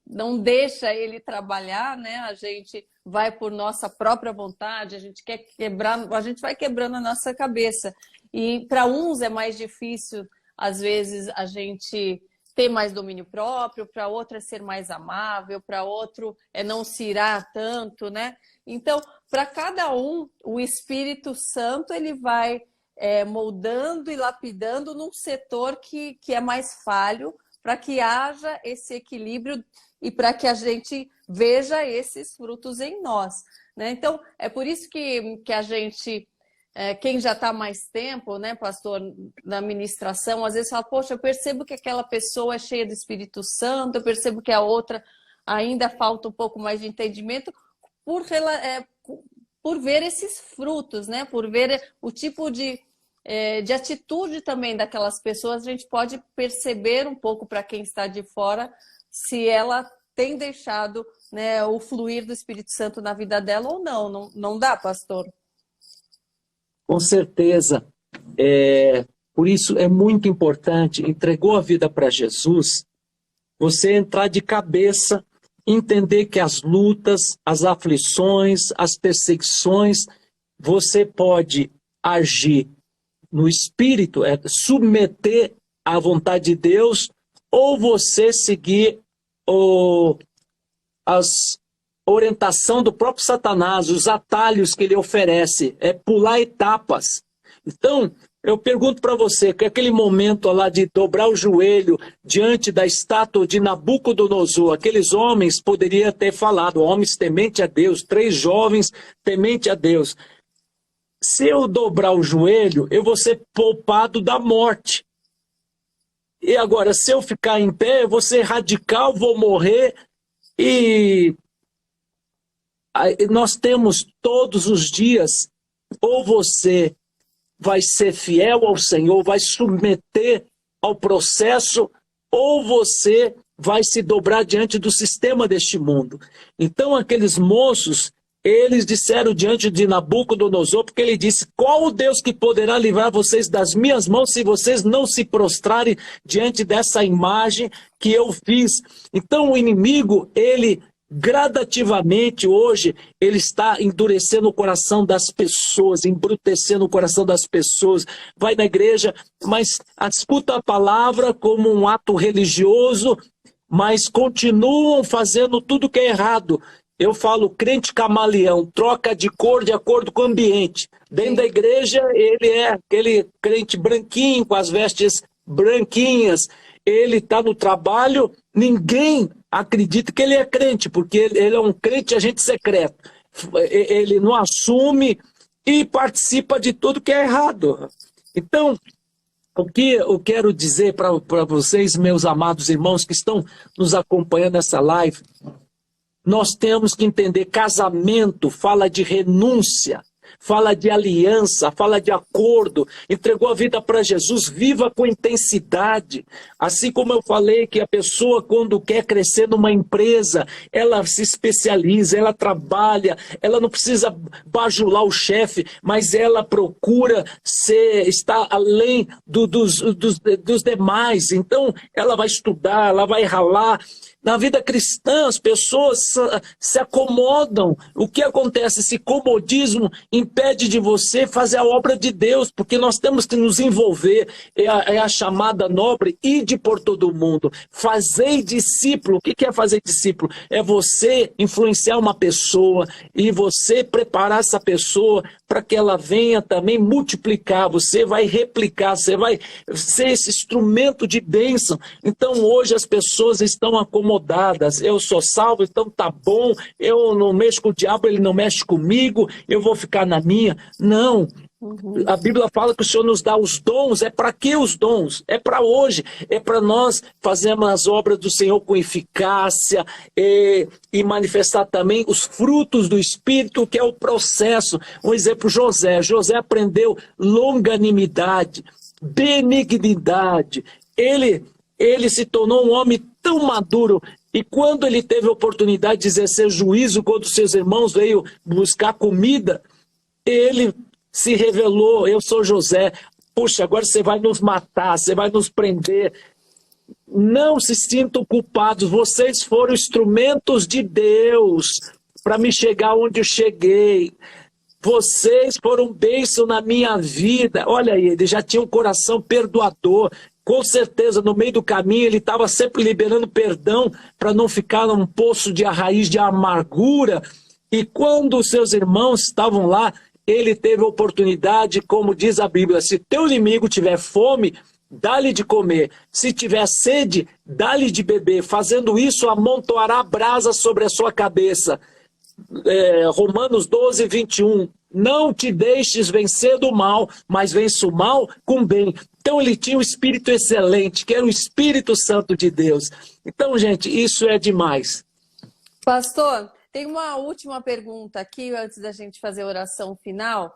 não deixa ele trabalhar, né? A gente vai por nossa própria vontade, a gente quer quebrar, a gente vai quebrando a nossa cabeça. E para uns é mais difícil, às vezes, a gente ter mais domínio próprio, para outro é ser mais amável, para outro é não se irar tanto, né? Então, para cada um, o Espírito Santo ele vai moldando e lapidando num setor que é mais falho, para que haja esse equilíbrio e para que a gente veja esses frutos em nós, né? Então, é por isso que a gente, quem já está mais tempo, né, pastor, na ministração, às vezes fala, poxa, eu percebo que aquela pessoa é cheia do Espírito Santo, eu percebo que a outra ainda falta um pouco mais de entendimento por ver esses frutos, né? Por ver o tipo de atitude também daquelas pessoas, a gente pode perceber um pouco para quem está de fora se ela tem deixado, né, o fluir do Espírito Santo na vida dela ou não. Não dá, pastor? Com certeza. Por isso é muito importante, entregou a vida para Jesus, você entrar de cabeça, entender que as lutas, as aflições, as perseguições, você pode agir no Espírito, submeter à vontade de Deus, ou você seguir a orientação do próprio Satanás, os atalhos que ele oferece, pular etapas. Então, eu pergunto para você, que aquele momento lá de dobrar o joelho diante da estátua de Nabucodonosor, aqueles homens poderiam ter falado, homens temente a Deus, 3 jovens temente a Deus. Se eu dobrar o joelho, eu vou ser poupado da morte. E agora, se eu ficar em pé, eu vou ser radical, vou morrer. E nós temos todos os dias, ou você vai ser fiel ao Senhor, vai submeter ao processo, ou você vai se dobrar diante do sistema deste mundo. Então, aqueles moços, eles disseram diante de Nabucodonosor, porque ele disse, qual o Deus que poderá livrar vocês das minhas mãos se vocês não se prostrarem diante dessa imagem que eu fiz? Então o inimigo, ele gradativamente hoje, ele está endurecendo o coração das pessoas, embrutecendo o coração das pessoas, vai na igreja, mas escuta a palavra como um ato religioso, mas continuam fazendo tudo que é errado. Eu falo crente camaleão, troca de cor de acordo com o ambiente. Dentro da igreja, ele é aquele crente branquinho, com as vestes branquinhas. Ele está no trabalho, ninguém acredita que ele é crente, porque ele é um crente agente secreto. Ele não assume e participa de tudo que é errado. Então, O que eu quero dizer para vocês, meus amados irmãos que estão nos acompanhando nessa live, nós temos que entender, casamento fala de renúncia, fala de aliança, fala de acordo. Entregou a vida para Jesus, viva com intensidade. Assim como eu falei que a pessoa, quando quer crescer numa empresa, ela se especializa, ela trabalha, ela não precisa bajular o chefe, mas ela procura estar além dos demais. Então, ela vai estudar, ela vai ralar. Na vida cristã, as pessoas se acomodam. O que acontece? Esse comodismo impede de você fazer a obra de Deus, porque nós temos que nos envolver. É a chamada nobre, ide por todo o mundo. Fazei discípulo. O que é fazer discípulo? É você influenciar uma pessoa e você preparar essa pessoa para que ela venha também multiplicar. Você vai replicar, você vai ser esse instrumento de bênção. Então hoje as pessoas estão acomodadas. Eu sou salvo, então tá bom. Eu não mexo com o diabo, ele não mexe comigo. Eu vou ficar na minha. Não. A Bíblia fala que o Senhor nos dá os dons. É para que os dons? É para hoje. É para nós fazermos as obras do Senhor com eficácia e manifestar também os frutos do Espírito, que é o processo. Um exemplo, José. José aprendeu longanimidade, benignidade. Ele se tornou um homem tão maduro, e quando ele teve a oportunidade de exercer juízo quando seus irmãos veio buscar comida, ele se revelou: eu sou José, puxa, agora você vai nos matar, você vai nos prender. Não se sintam culpados, vocês foram instrumentos de Deus para me chegar onde eu cheguei. Vocês foram bênção na minha vida. Olha aí, ele já tinha um coração perdoador. Com certeza, no meio do caminho, ele estava sempre liberando perdão para não ficar num poço de raiz de amargura. E quando os seus irmãos estavam lá, ele teve a oportunidade, como diz a Bíblia: se teu inimigo tiver fome, dá-lhe de comer. Se tiver sede, dá-lhe de beber. Fazendo isso, amontoará brasa sobre a sua cabeça. Romanos 12, 21. Não te deixes vencer do mal, mas vence o mal com bem. Então ele tinha um espírito excelente, que era o Espírito Santo de Deus. Então, gente, isso é demais. Pastor, tem uma última pergunta aqui, antes da gente fazer a oração final.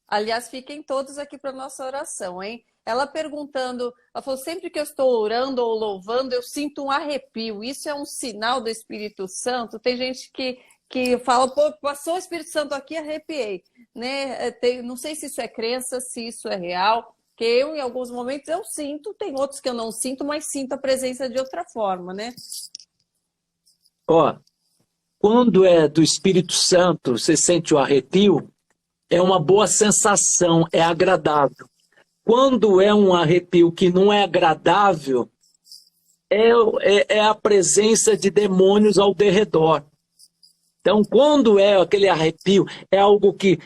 Aliás, fiquem todos aqui para a nossa oração, hein? Ela perguntando, ela falou: sempre que eu estou orando ou louvando, eu sinto um arrepio. Isso é um sinal do Espírito Santo? Tem gente que fala: pô, passou o Espírito Santo aqui, arrepiei. Né? Não sei se isso é crença, se isso é real, que eu, em alguns momentos, eu sinto, tem outros que eu não sinto, mas sinto a presença de outra forma, né? Quando é do Espírito Santo, você sente o arrepio, é uma boa sensação, é agradável. Quando é um arrepio que não é agradável, é a presença de demônios ao derredor. Então, quando é aquele arrepio, é algo que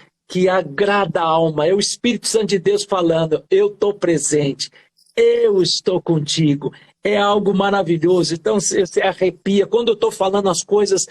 agrada a alma. É o Espírito Santo de Deus falando: eu estou presente, eu estou contigo. É algo maravilhoso. Então, você arrepia. Quando eu estou falando as coisas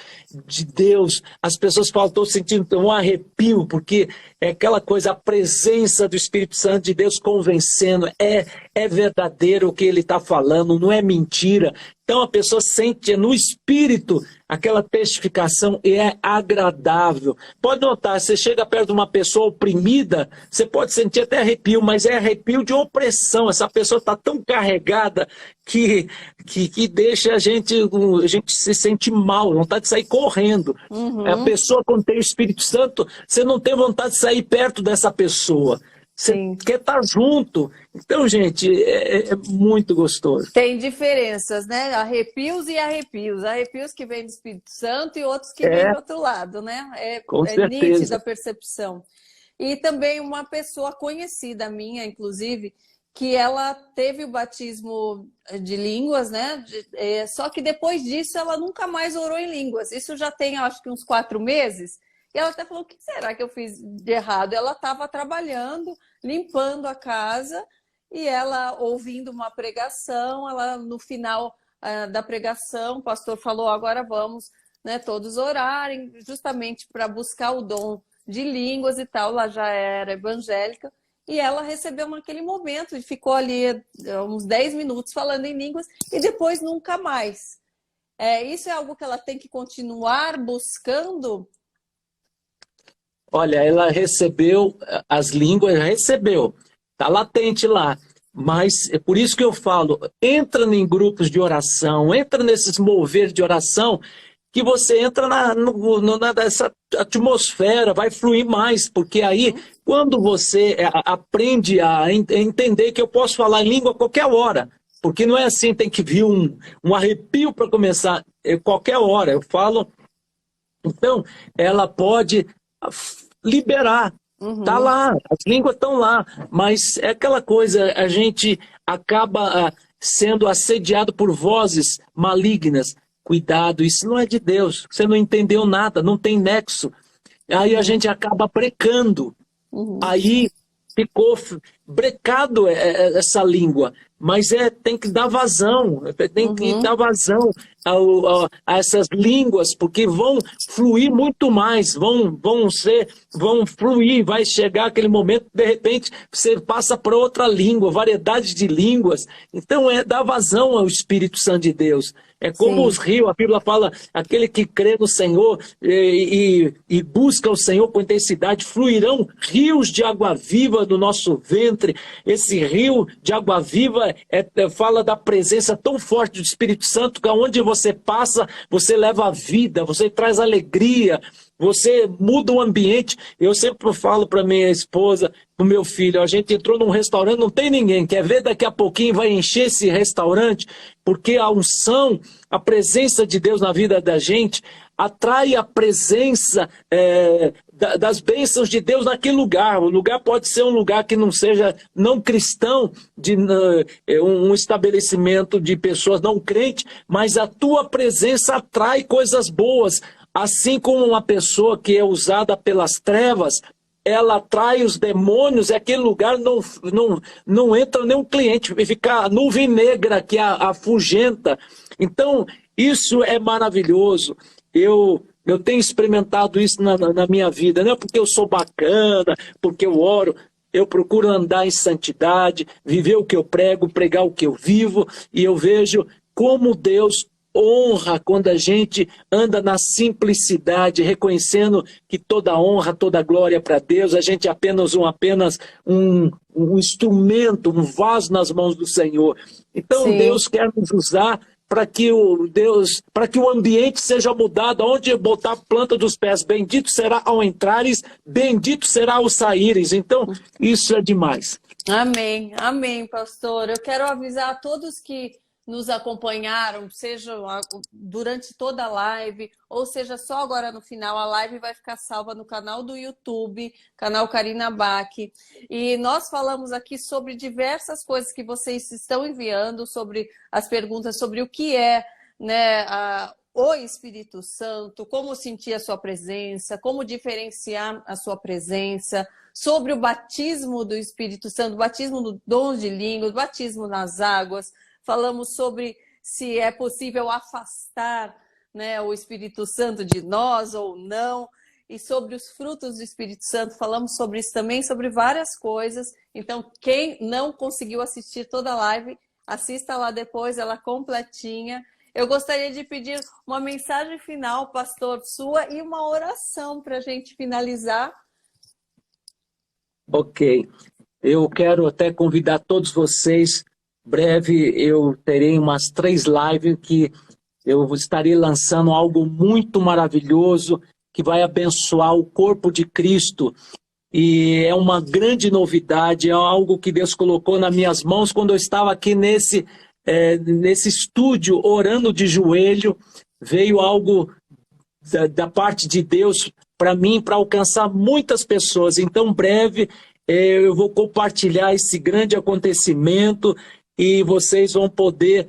de Deus, as pessoas falam: estou sentindo um arrepio, porque é aquela coisa, a presença do Espírito Santo de Deus convencendo. É verdadeiro o que ele está falando, não é mentira. Então a pessoa sente no espírito aquela testificação e é agradável. Pode notar, você chega perto de uma pessoa oprimida, você pode sentir até arrepio, mas é arrepio de opressão. Essa pessoa está tão carregada que deixa a gente se sente mal, vontade de sair correndo. A pessoa, quando tem o Espírito Santo, você não tem vontade de sair perto dessa pessoa. Você quer estar junto. Então, gente, é muito gostoso. Tem diferenças, né? Arrepios e arrepios. Arrepios que vêm do Espírito Santo e outros que vêm do outro lado, né? É nítida a percepção. E também uma pessoa conhecida minha, inclusive, que ela teve o batismo de línguas, né? Só que depois disso ela nunca mais orou em línguas. Isso já tem, acho que uns 4 meses. E ela até falou: o que será que eu fiz de errado? Ela estava trabalhando, limpando a casa, e ela, ouvindo uma pregação, ela, no final da pregação, o pastor falou: agora vamos, né, todos orarem, justamente para buscar o dom de línguas e tal. Ela já era evangélica. e ela recebeu naquele momento e ficou ali uns 10 minutos falando em línguas e depois nunca mais. Isso é algo que ela tem que continuar buscando? Olha, ela recebeu as línguas, recebeu, está latente lá. Mas é por isso que eu falo, entra em grupos de oração, entra nesses mover de oração, que você entra nessa atmosfera, vai fluir mais, porque aí, quando você aprende a entender que eu posso falar em língua a qualquer hora, porque não é assim, tem que vir um arrepio para começar, qualquer hora, eu falo. Então, ela pode liberar. Tá lá, as línguas estão lá, mas é aquela coisa, a gente acaba sendo assediado por vozes malignas. Cuidado, isso não é de Deus, você não entendeu nada, não tem nexo. Aí a gente acaba brecando. Aí ficou brecado essa língua, mas tem que dar vazão, tem que dar vazão a essas línguas, porque vão fluir muito mais, vão fluir, vai chegar aquele momento, de repente, você passa para outra língua, variedade de línguas. Então dar vazão ao Espírito Santo de Deus. É como Sim. Os rios, a Bíblia fala, aquele que crê no Senhor e busca o Senhor com intensidade, fluirão rios de água viva do nosso ventre. Esse rio de água viva fala da presença tão forte do Espírito Santo, que aonde você passa, você leva a vida, você traz alegria, você muda o ambiente. Eu sempre falo para minha esposa, para o meu filho, a gente entrou num restaurante, não tem ninguém, quer ver daqui a pouquinho vai encher esse restaurante, porque a unção, a presença de Deus na vida da gente, atrai a presença das bênçãos de Deus naquele lugar. O lugar pode ser um lugar que não seja não cristão, um estabelecimento de pessoas não crentes, mas a tua presença atrai coisas boas. Assim como uma pessoa que é usada pelas trevas, ela atrai os demônios, aquele lugar não entra nenhum cliente, fica a nuvem negra que afugenta. Então, isso é maravilhoso. Eu tenho experimentado isso na minha vida, não é porque eu sou bacana, porque eu oro, eu procuro andar em santidade, viver o que eu prego, pregar o que eu vivo, e eu vejo como Deus honra quando a gente anda na simplicidade, reconhecendo que toda honra, toda glória é para Deus, a gente é apenas um instrumento, um vaso nas mãos do Senhor. Então Sim. Deus quer nos usar para que o ambiente seja mudado, onde botar a planta dos pés, bendito será ao entrares, bendito será ao saíres. Então, isso é demais. Amém, amém, pastor. Eu quero avisar a todos que nos acompanharam, seja durante toda a live, ou seja, só agora no final, a live vai ficar salva no canal do YouTube, canal Karina Bach. E nós falamos aqui sobre diversas coisas que vocês estão enviando, sobre as perguntas sobre o que é, né, o Espírito Santo, como sentir a sua presença, como diferenciar a sua presença, sobre o batismo do Espírito Santo, o batismo do dom de línguas, o batismo nas águas. Falamos sobre se é possível afastar, né, o Espírito Santo de nós ou não, e sobre os frutos do Espírito Santo, falamos sobre isso também, sobre várias coisas. Então, quem não conseguiu assistir toda a live, assista lá depois, ela completinha. Eu gostaria de pedir uma mensagem final, pastor, sua, e uma oração para a gente finalizar. Ok. Eu quero até convidar todos vocês. Breve eu terei umas 3 lives que eu estarei lançando algo muito maravilhoso que vai abençoar o corpo de Cristo. E é uma grande novidade, é algo que Deus colocou nas minhas mãos quando eu estava aqui nesse estúdio orando de joelho. Veio algo da parte de Deus para mim, para alcançar muitas pessoas. Então, breve eu vou compartilhar esse grande acontecimento e vocês vão poder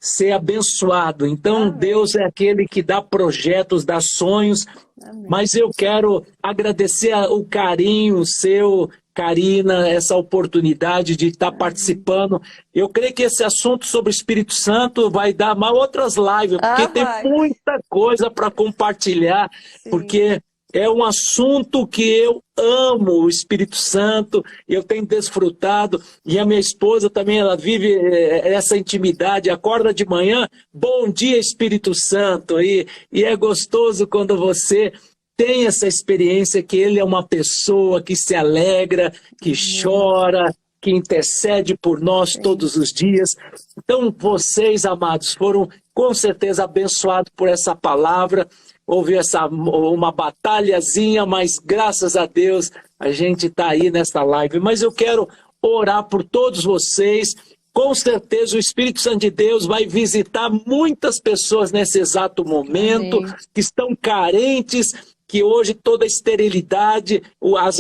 ser abençoados. Então, Amém. Deus é aquele que dá projetos, dá sonhos. Amém. Mas eu quero agradecer o carinho seu, Karina, essa oportunidade de estar participando. Eu creio que esse assunto sobre o Espírito Santo vai dar outras lives, porque tem muita coisa para compartilhar, Sim. porque É um assunto que eu amo, o Espírito Santo, eu tenho desfrutado, e a minha esposa também, ela vive essa intimidade, acorda de manhã, bom dia Espírito Santo, e é gostoso quando você tem essa experiência que ele é uma pessoa que se alegra, que chora, que intercede por nós todos os dias. Então vocês, amados, foram com certeza abençoados por essa palavra. Houve uma batalhazinha, mas graças a Deus a gente está aí nessa live. Mas eu quero orar por todos vocês. Com certeza o Espírito Santo de Deus vai visitar muitas pessoas nesse exato momento, que estão carentes, que hoje toda a esterilidade,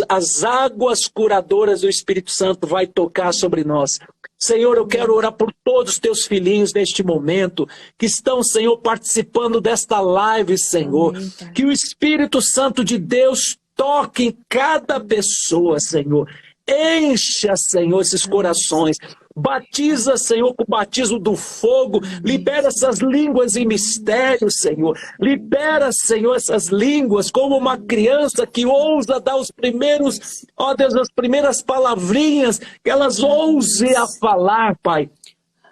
as águas curadoras do Espírito Santo vai tocar sobre nós. Senhor, eu quero orar por todos os teus filhinhos neste momento, que estão, Senhor, participando desta live, Senhor. Que o Espírito Santo de Deus toque em cada pessoa, Senhor. Encha, Senhor, esses corações. Batiza, Senhor, com o batismo do fogo. Libera essas línguas em mistério, Senhor. Libera, Senhor, essas línguas como uma criança que ousa dar os primeiros, ó Deus, as primeiras palavrinhas, que elas ousem a falar, Pai.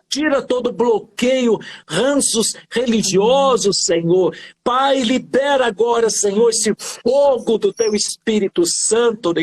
Tira todo bloqueio, ranços religiosos, Senhor. Pai, libera agora, Senhor, esse fogo do teu Espírito Santo.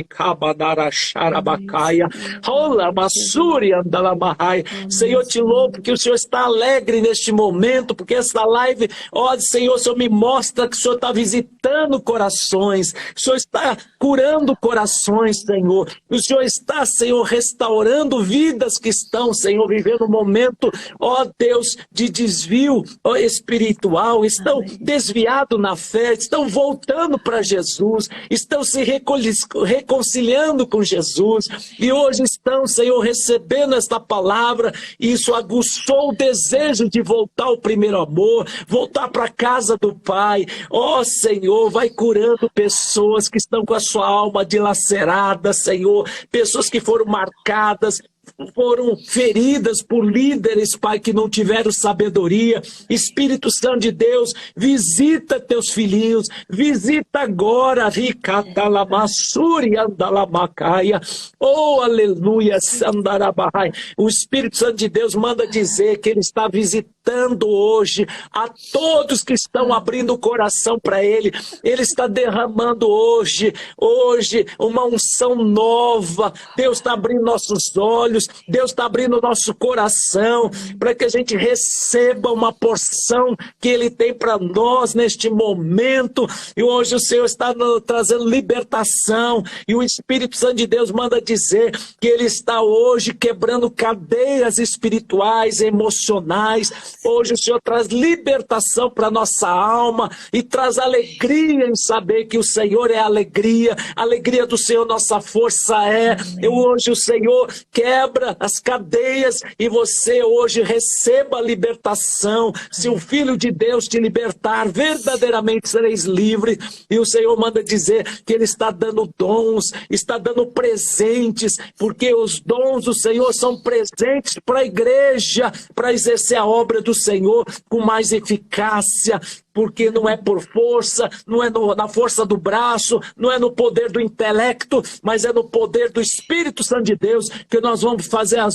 Senhor, te louvo porque o Senhor está alegre neste momento, porque essa live, ó Senhor, o Senhor me mostra que o Senhor está visitando corações, o Senhor está curando corações, Senhor. O Senhor está, Senhor, restaurando vidas que estão, Senhor, vivendo um momento, ó Deus, de desvio espiritual, estão desviados na fé, estão voltando para Jesus, estão se reconciliando com Jesus, e hoje estão, Senhor, recebendo esta palavra, e isso aguçou o desejo de voltar ao primeiro amor, voltar para a casa do Pai. Ó Senhor, vai curando pessoas que estão com a sua alma dilacerada, Senhor, pessoas que foram marcadas, foram feridas por líderes, Pai, que não tiveram sabedoria. Espírito Santo de Deus, visita teus filhinhos, visita agora, oh, aleluia, o Espírito Santo de Deus manda dizer que ele está visitando hoje a todos que estão abrindo o coração para ele. Ele está derramando hoje uma unção nova. Deus está abrindo nossos olhos, Deus está abrindo o nosso coração para que a gente receba uma porção que Ele tem para nós neste momento. E hoje o Senhor está trazendo libertação, e o Espírito Santo de Deus manda dizer que Ele está hoje quebrando cadeias espirituais, emocionais. Hoje o Senhor traz libertação para a nossa alma e traz alegria em saber que o Senhor é a alegria do Senhor nossa força é. Hoje o Senhor quebra as cadeias e você hoje receba a libertação. Se o Filho de Deus te libertar, verdadeiramente sereis livres. E o Senhor manda dizer que Ele está dando dons, está dando presentes, porque os dons do Senhor são presentes para a igreja, para exercer a obra do Senhor com mais eficácia. Porque não é por força, não é na força do braço, não é no poder do intelecto, mas é no poder do Espírito Santo de Deus que nós vamos fazer a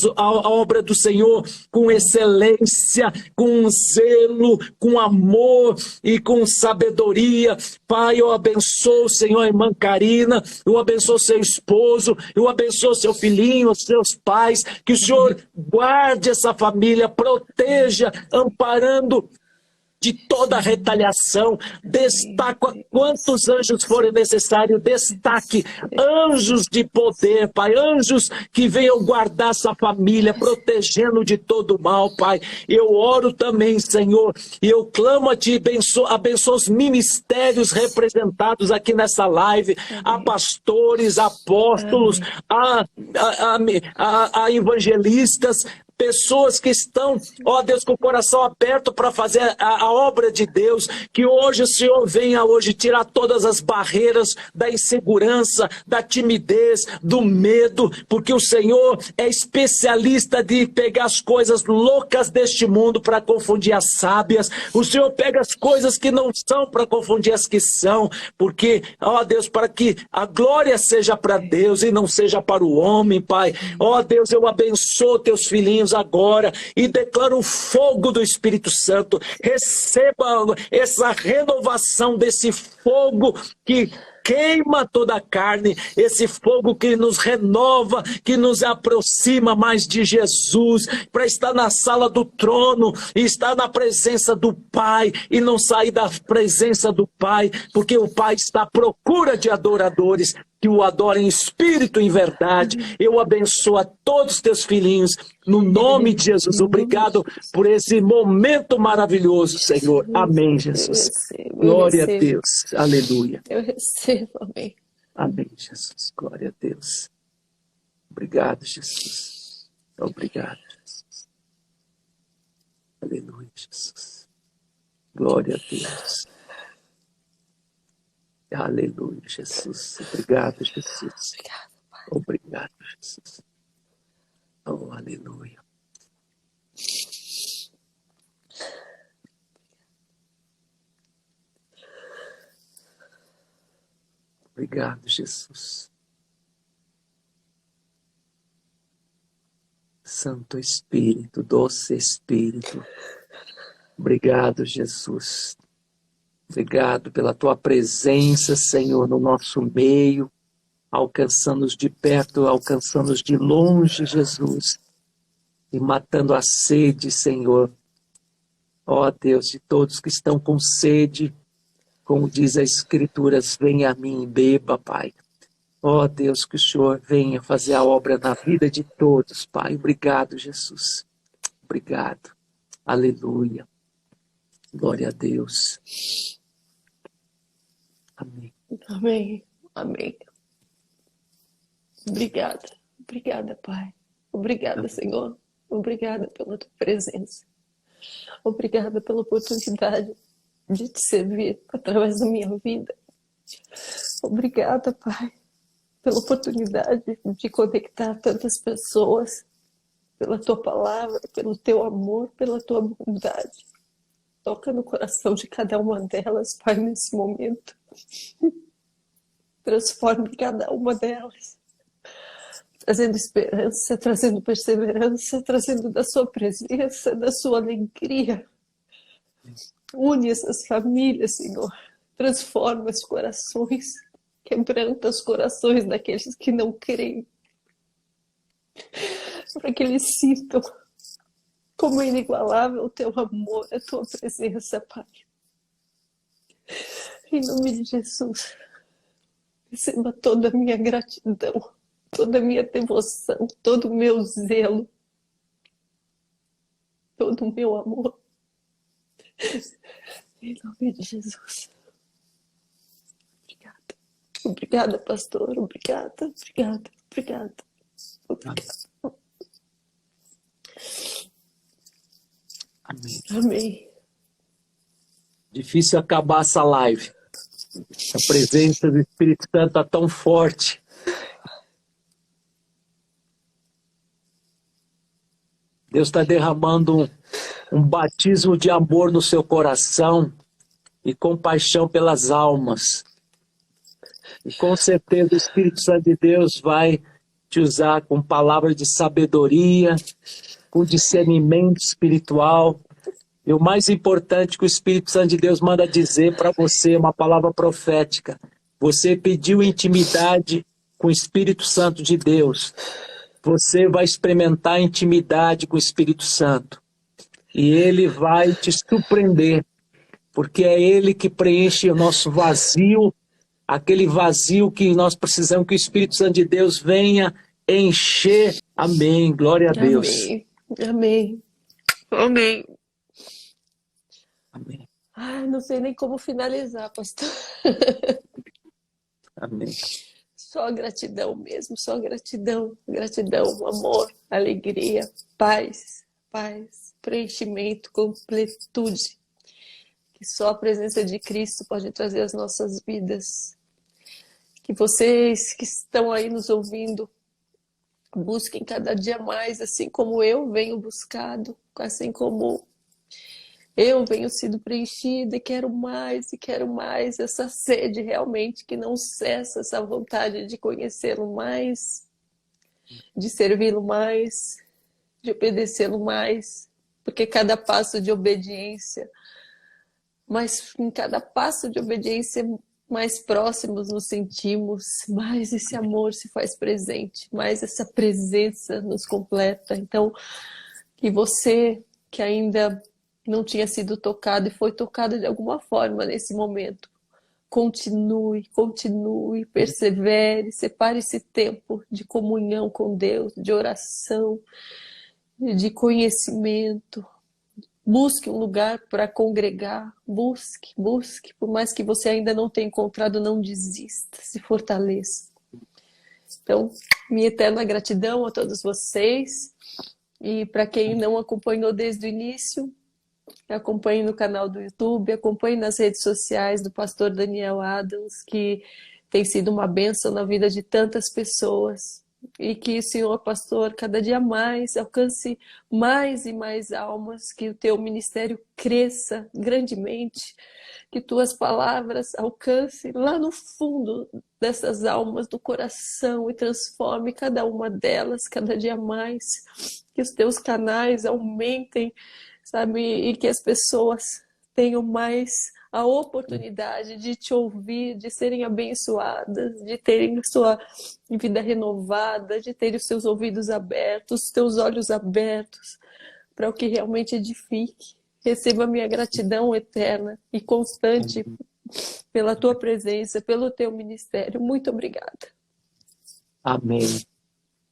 obra do Senhor com excelência, com zelo, com amor e com sabedoria. Pai, eu abençoo, Senhor, a irmã Karina, eu abençoo seu esposo, eu abençoo seu filhinho, os seus pais, que o Senhor guarde essa família, proteja, amparando de toda retaliação. Destaca quantos anjos forem necessários, destaque anjos de poder, Pai, anjos que venham guardar essa família, protegendo de todo mal, Pai. Eu oro também, Senhor, e eu clamo a Ti, abençoa os ministérios representados aqui nessa live, a pastores, a apóstolos, a evangelistas, pessoas que estão, ó Deus, com o coração aberto para fazer a obra de Deus, que hoje o Senhor venha hoje tirar todas as barreiras da insegurança, da timidez, do medo, porque o Senhor é especialista de pegar as coisas loucas deste mundo para confundir as sábias. O Senhor pega as coisas que não são para confundir as que são, porque, ó Deus, para que a glória seja para Deus e não seja para o homem, Pai. Ó Deus, eu abençoo teus filhinhos agora e declaro o fogo do Espírito Santo. Receba essa renovação desse fogo que queima toda a carne, esse fogo que nos renova, que nos aproxima mais de Jesus, para estar na sala do trono e estar na presença do Pai e não sair da presença do Pai, porque o Pai está à procura de adoradores que o adorem em espírito e em verdade. Eu abençoo a todos os teus filhinhos, no nome de Jesus. Obrigado por esse momento maravilhoso, Senhor. Amém, Jesus. Glória a Deus. Aleluia. Eu recebo, amém. Amém, Jesus. Glória a Deus. Obrigado, Jesus. Obrigado, Jesus. Aleluia, Jesus. Glória a Deus. Aleluia, Jesus. Obrigado, Jesus. Obrigada, Pai. Obrigado, Jesus. Oh, aleluia. Obrigado, Jesus. Santo Espírito, doce Espírito. Obrigado, Jesus. Obrigado pela tua presença, Senhor, no nosso meio, alcançando-nos de perto, alcançando-nos de longe, Jesus, e matando a sede, Senhor. Ó Deus, de todos que estão com sede, como diz a Escritura, venha a mim e beba, Pai. Ó Deus, que o Senhor venha fazer a obra na vida de todos, Pai. Obrigado, Jesus. Obrigado. Aleluia. Glória a Deus. Amém. Amém. Amém. Obrigada. Obrigada, Pai. Obrigada, Senhor. Obrigada pela tua presença. Obrigada pela oportunidade de te servir através da minha vida. Obrigada, Pai, pela oportunidade de conectar tantas pessoas, pela tua palavra, pelo teu amor, pela tua bondade. Toca no coração de cada uma delas, Pai, nesse momento. Transforme cada uma delas, trazendo esperança, trazendo perseverança, trazendo da sua presença, da sua alegria. Une essas famílias, Senhor. Transforma os corações, quebranta os corações daqueles que não creem, para que eles sintam como é inigualável o teu amor, a tua presença, Pai. Em nome de Jesus, receba toda a minha gratidão, toda a minha devoção, todo o meu zelo, todo o meu amor. Em nome de Jesus. Obrigada. Obrigada, pastor. Obrigada, obrigada, obrigada. Obrigada. Amém. Amém. Difícil acabar essa live. A presença do Espírito Santo está tão forte. Deus está derramando um batismo de amor no seu coração e compaixão pelas almas. E com certeza o Espírito Santo de Deus vai te usar com palavras de sabedoria, com discernimento espiritual. E o mais importante que o Espírito Santo de Deus manda dizer para você, uma palavra profética. Você pediu intimidade com o Espírito Santo de Deus. Você vai experimentar intimidade com o Espírito Santo. E ele vai te surpreender, porque é ele que preenche o nosso vazio, aquele vazio que nós precisamos que o Espírito Santo de Deus venha encher. Amém. Glória a Deus. Amém. Amém. Amém. Amém. Ai, não sei nem como finalizar, pastor. Amém. Só gratidão mesmo, só gratidão, gratidão, amor. alegria, paz, paz, preenchimento, completude, que só a presença de Cristo pode trazer às nossas vidas. Que vocês que estão aí nos ouvindo busquem cada dia mais, assim como eu venho buscado, assim como eu venho sido preenchida e quero mais, essa sede realmente que não cessa, essa vontade de conhecê-lo mais, de servi-lo mais, de obedecê-lo mais, porque cada passo de obediência, mas em cada passo de obediência mais próximos nos sentimos, mais esse amor se faz presente, mais essa presença nos completa. Então, que você que ainda não tinha sido tocado e foi tocado de alguma forma nesse momento, continue, continue, persevere, separe esse tempo de comunhão com Deus, de oração, de conhecimento. Busque um lugar para congregar, busque, busque, por mais que você ainda não tenha encontrado, não desista, se fortaleça. Então, minha eterna gratidão a todos vocês, e para quem não acompanhou desde o início, acompanhe no canal do YouTube, acompanhe nas redes sociais do pastor Daniel Adams, que tem sido uma bênção na vida de tantas pessoas. E que o Senhor, pastor, cada dia mais alcance mais e mais almas, que o teu ministério cresça grandemente, que tuas palavras alcancem lá no fundo dessas almas, do coração, e transforme cada uma delas cada dia mais, que os teus canais aumentem, sabe, e que as pessoas tenham mais a oportunidade de te ouvir, de serem abençoadas, de terem sua vida renovada, de terem os seus ouvidos abertos, os teus olhos abertos para o que realmente edifique. Receba a minha gratidão eterna e constante pela tua presença, pelo teu ministério. Muito obrigada. Amém.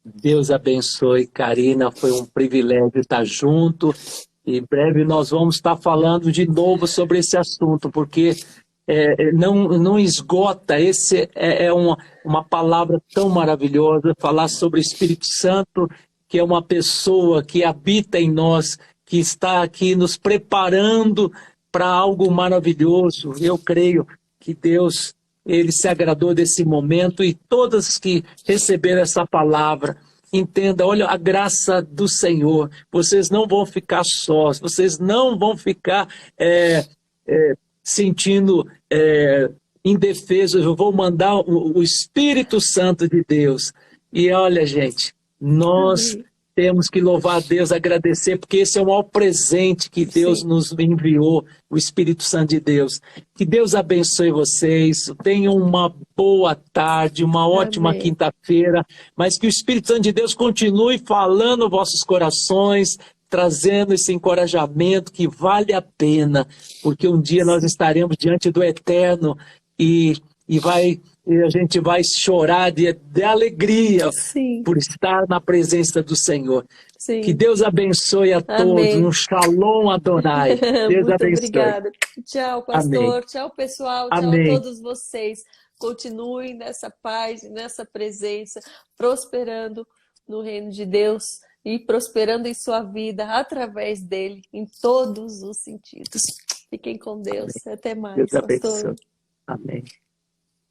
Deus abençoe, Karina. Foi um privilégio estar junto. Em breve nós vamos estar falando de novo sobre esse assunto, porque não esgota. Esse é uma palavra tão maravilhosa, falar sobre o Espírito Santo, que é uma pessoa que habita em nós, que está aqui nos preparando para algo maravilhoso. Eu creio que Deus, ele se agradou desse momento, e todas que receberam essa palavra, entenda, olha a graça do Senhor. Vocês não vão ficar sós, vocês não vão ficar sentindo indefesos. Eu vou mandar o Espírito Santo de Deus. E olha, gente, nós temos que louvar a Deus, agradecer, porque esse é o maior presente que Deus nos enviou, o Espírito Santo de Deus. Que Deus abençoe vocês, tenham uma boa tarde, uma ótima quinta-feira, mas que o Espírito Santo de Deus continue falando aos vossos corações, trazendo esse encorajamento que vale a pena, porque um dia nós estaremos diante do Eterno e a gente vai chorar de alegria por estar na presença do Senhor. Sim. Que Deus abençoe a todos. Um shalom Adonai. Deus Muito abençoe. Obrigada. Tchau, pastor. Amém. Tchau, pessoal. Amém. Tchau a todos vocês. Continuem nessa paz, nessa presença, prosperando no reino de Deus e prosperando em sua vida através dele, em todos os sentidos. Fiquem com Deus. Amém. Até mais, Deus pastor. abençoe. Amém.